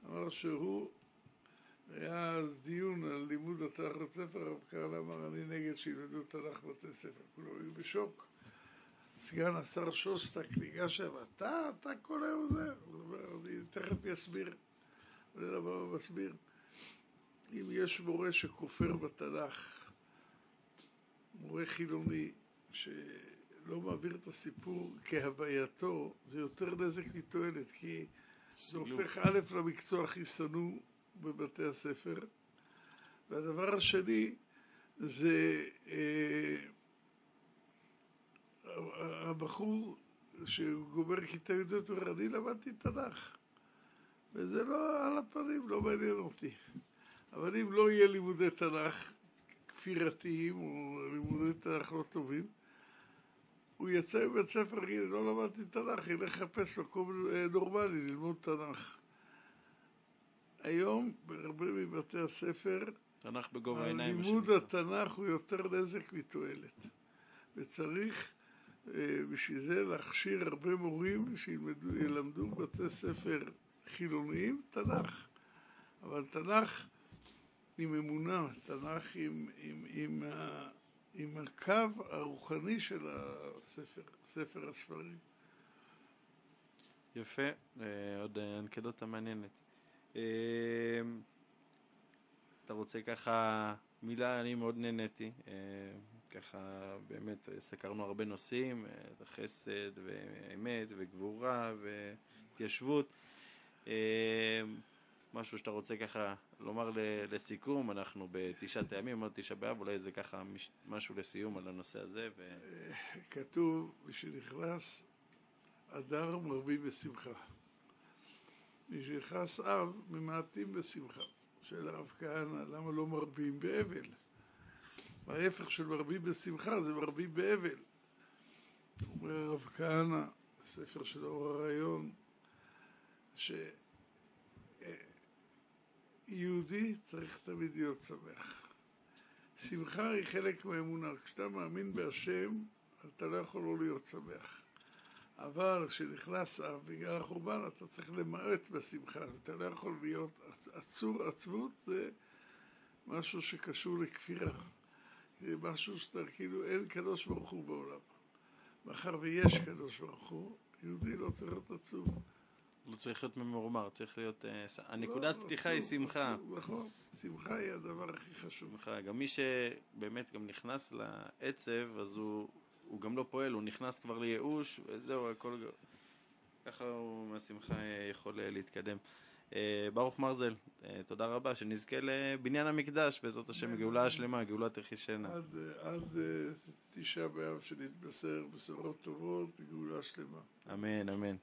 S2: אמר שהוא, היה אז דיון על לימוד התנ"ך בבתי ספר, הרב כהנא אמר, אני נגד שילמדו תנ"ך בבתי ספר. כולם היו בשוק. סגן השר שוסטק ניגש אליו, אתה כל היום זה? הוא אומר, אני תכף אסביר. עולה לבמה מסביר. אם יש מורה שכופר בתנ"ך, מורה חילוני שלא מעביר את הסיפור כהווייתו, זה יותר נזק מתועלת, כי זה הופך א' למקצוע הכי שנוא בבתי הספר. והדבר השני זה הבחור שהוא גומר כיתה י"ב, אומר, אני למדתי תנ"ך. וזה לא על הפנים, לא מעניין אותי. אבל אם לא יהיה לימודי תנ"ך כפירתיים או לימודי תנ"ך לא טובים, הוא יצא מבית ספר, יגיד, לא למדתי תנ"ך, ילך לחפש מקום נורמלי ללמוד תנ"ך. היום, בהרבה מבתי הספר,
S1: תנ"ך בגובה העיניים.
S2: לימוד התנ"ך הוא יותר נזק מתועלת. וצריך בשביל זה להכשיר הרבה מורים שילמדו בתי ספר חילוניים תנ"ך. אבל תנ"ך עם אמונה, תנ"ך עם הקו הרוחני של הספר, ספר הספרים.
S1: יפה, עוד אנקדוטה מעניינת. אתה רוצה ככה מילה, אני מאוד נהניתי, ככה באמת סקרנו הרבה נושאים, חסד ואמת וגבורה והתיישבות. משהו שאתה רוצה ככה לומר לסיכום, אנחנו בתשעת הימים, עוד תשעה באב, אולי זה ככה משהו לסיום על הנושא הזה.
S2: כתוב, משנכנס אדר מרבים בשמחה. משנכנס אב ממעטים בשמחה. של הרב כהנא, למה לא מרבים באבל? ההפך של מרבים בשמחה זה מרבים באבל. אומר הרב כהנא, בספר של אור הרעיון, שיהודי צריך תמיד להיות שמח. שמחה היא חלק מהאמונה. כשאתה מאמין בהשם, אתה לא יכול לא להיות שמח. אבל כשנכנס אב בגלל החורבן, אתה צריך למעט בשמחה. אתה לא יכול להיות עצבות, זה משהו שקשור לכפירה. זה משהו שאתה כאילו אין קדוש ברוך הוא בעולם. מאחר ויש קדוש ברוך הוא, יהודי לא צריך להיות עצוב.
S1: לא צריך להיות ממורמר, צריך להיות... הנקודת פתיחה היא שמחה.
S2: נכון, שמחה היא הדבר הכי חשוב.
S1: שמחה, גם מי שבאמת גם נכנס לעצב, אז הוא גם לא פועל, הוא נכנס כבר לייאוש, וזהו, הכל... ככה הוא מהשמחה יכול להתקדם. ברוך מרזל, תודה רבה, שנזכה לבניין המקדש, בעזרת השם, גאולה השלמה, גאולה תרחישנה.
S2: עד תשעה באב שנתבשר בשורות טובות, גאולה שלמה.
S1: אמן, אמן.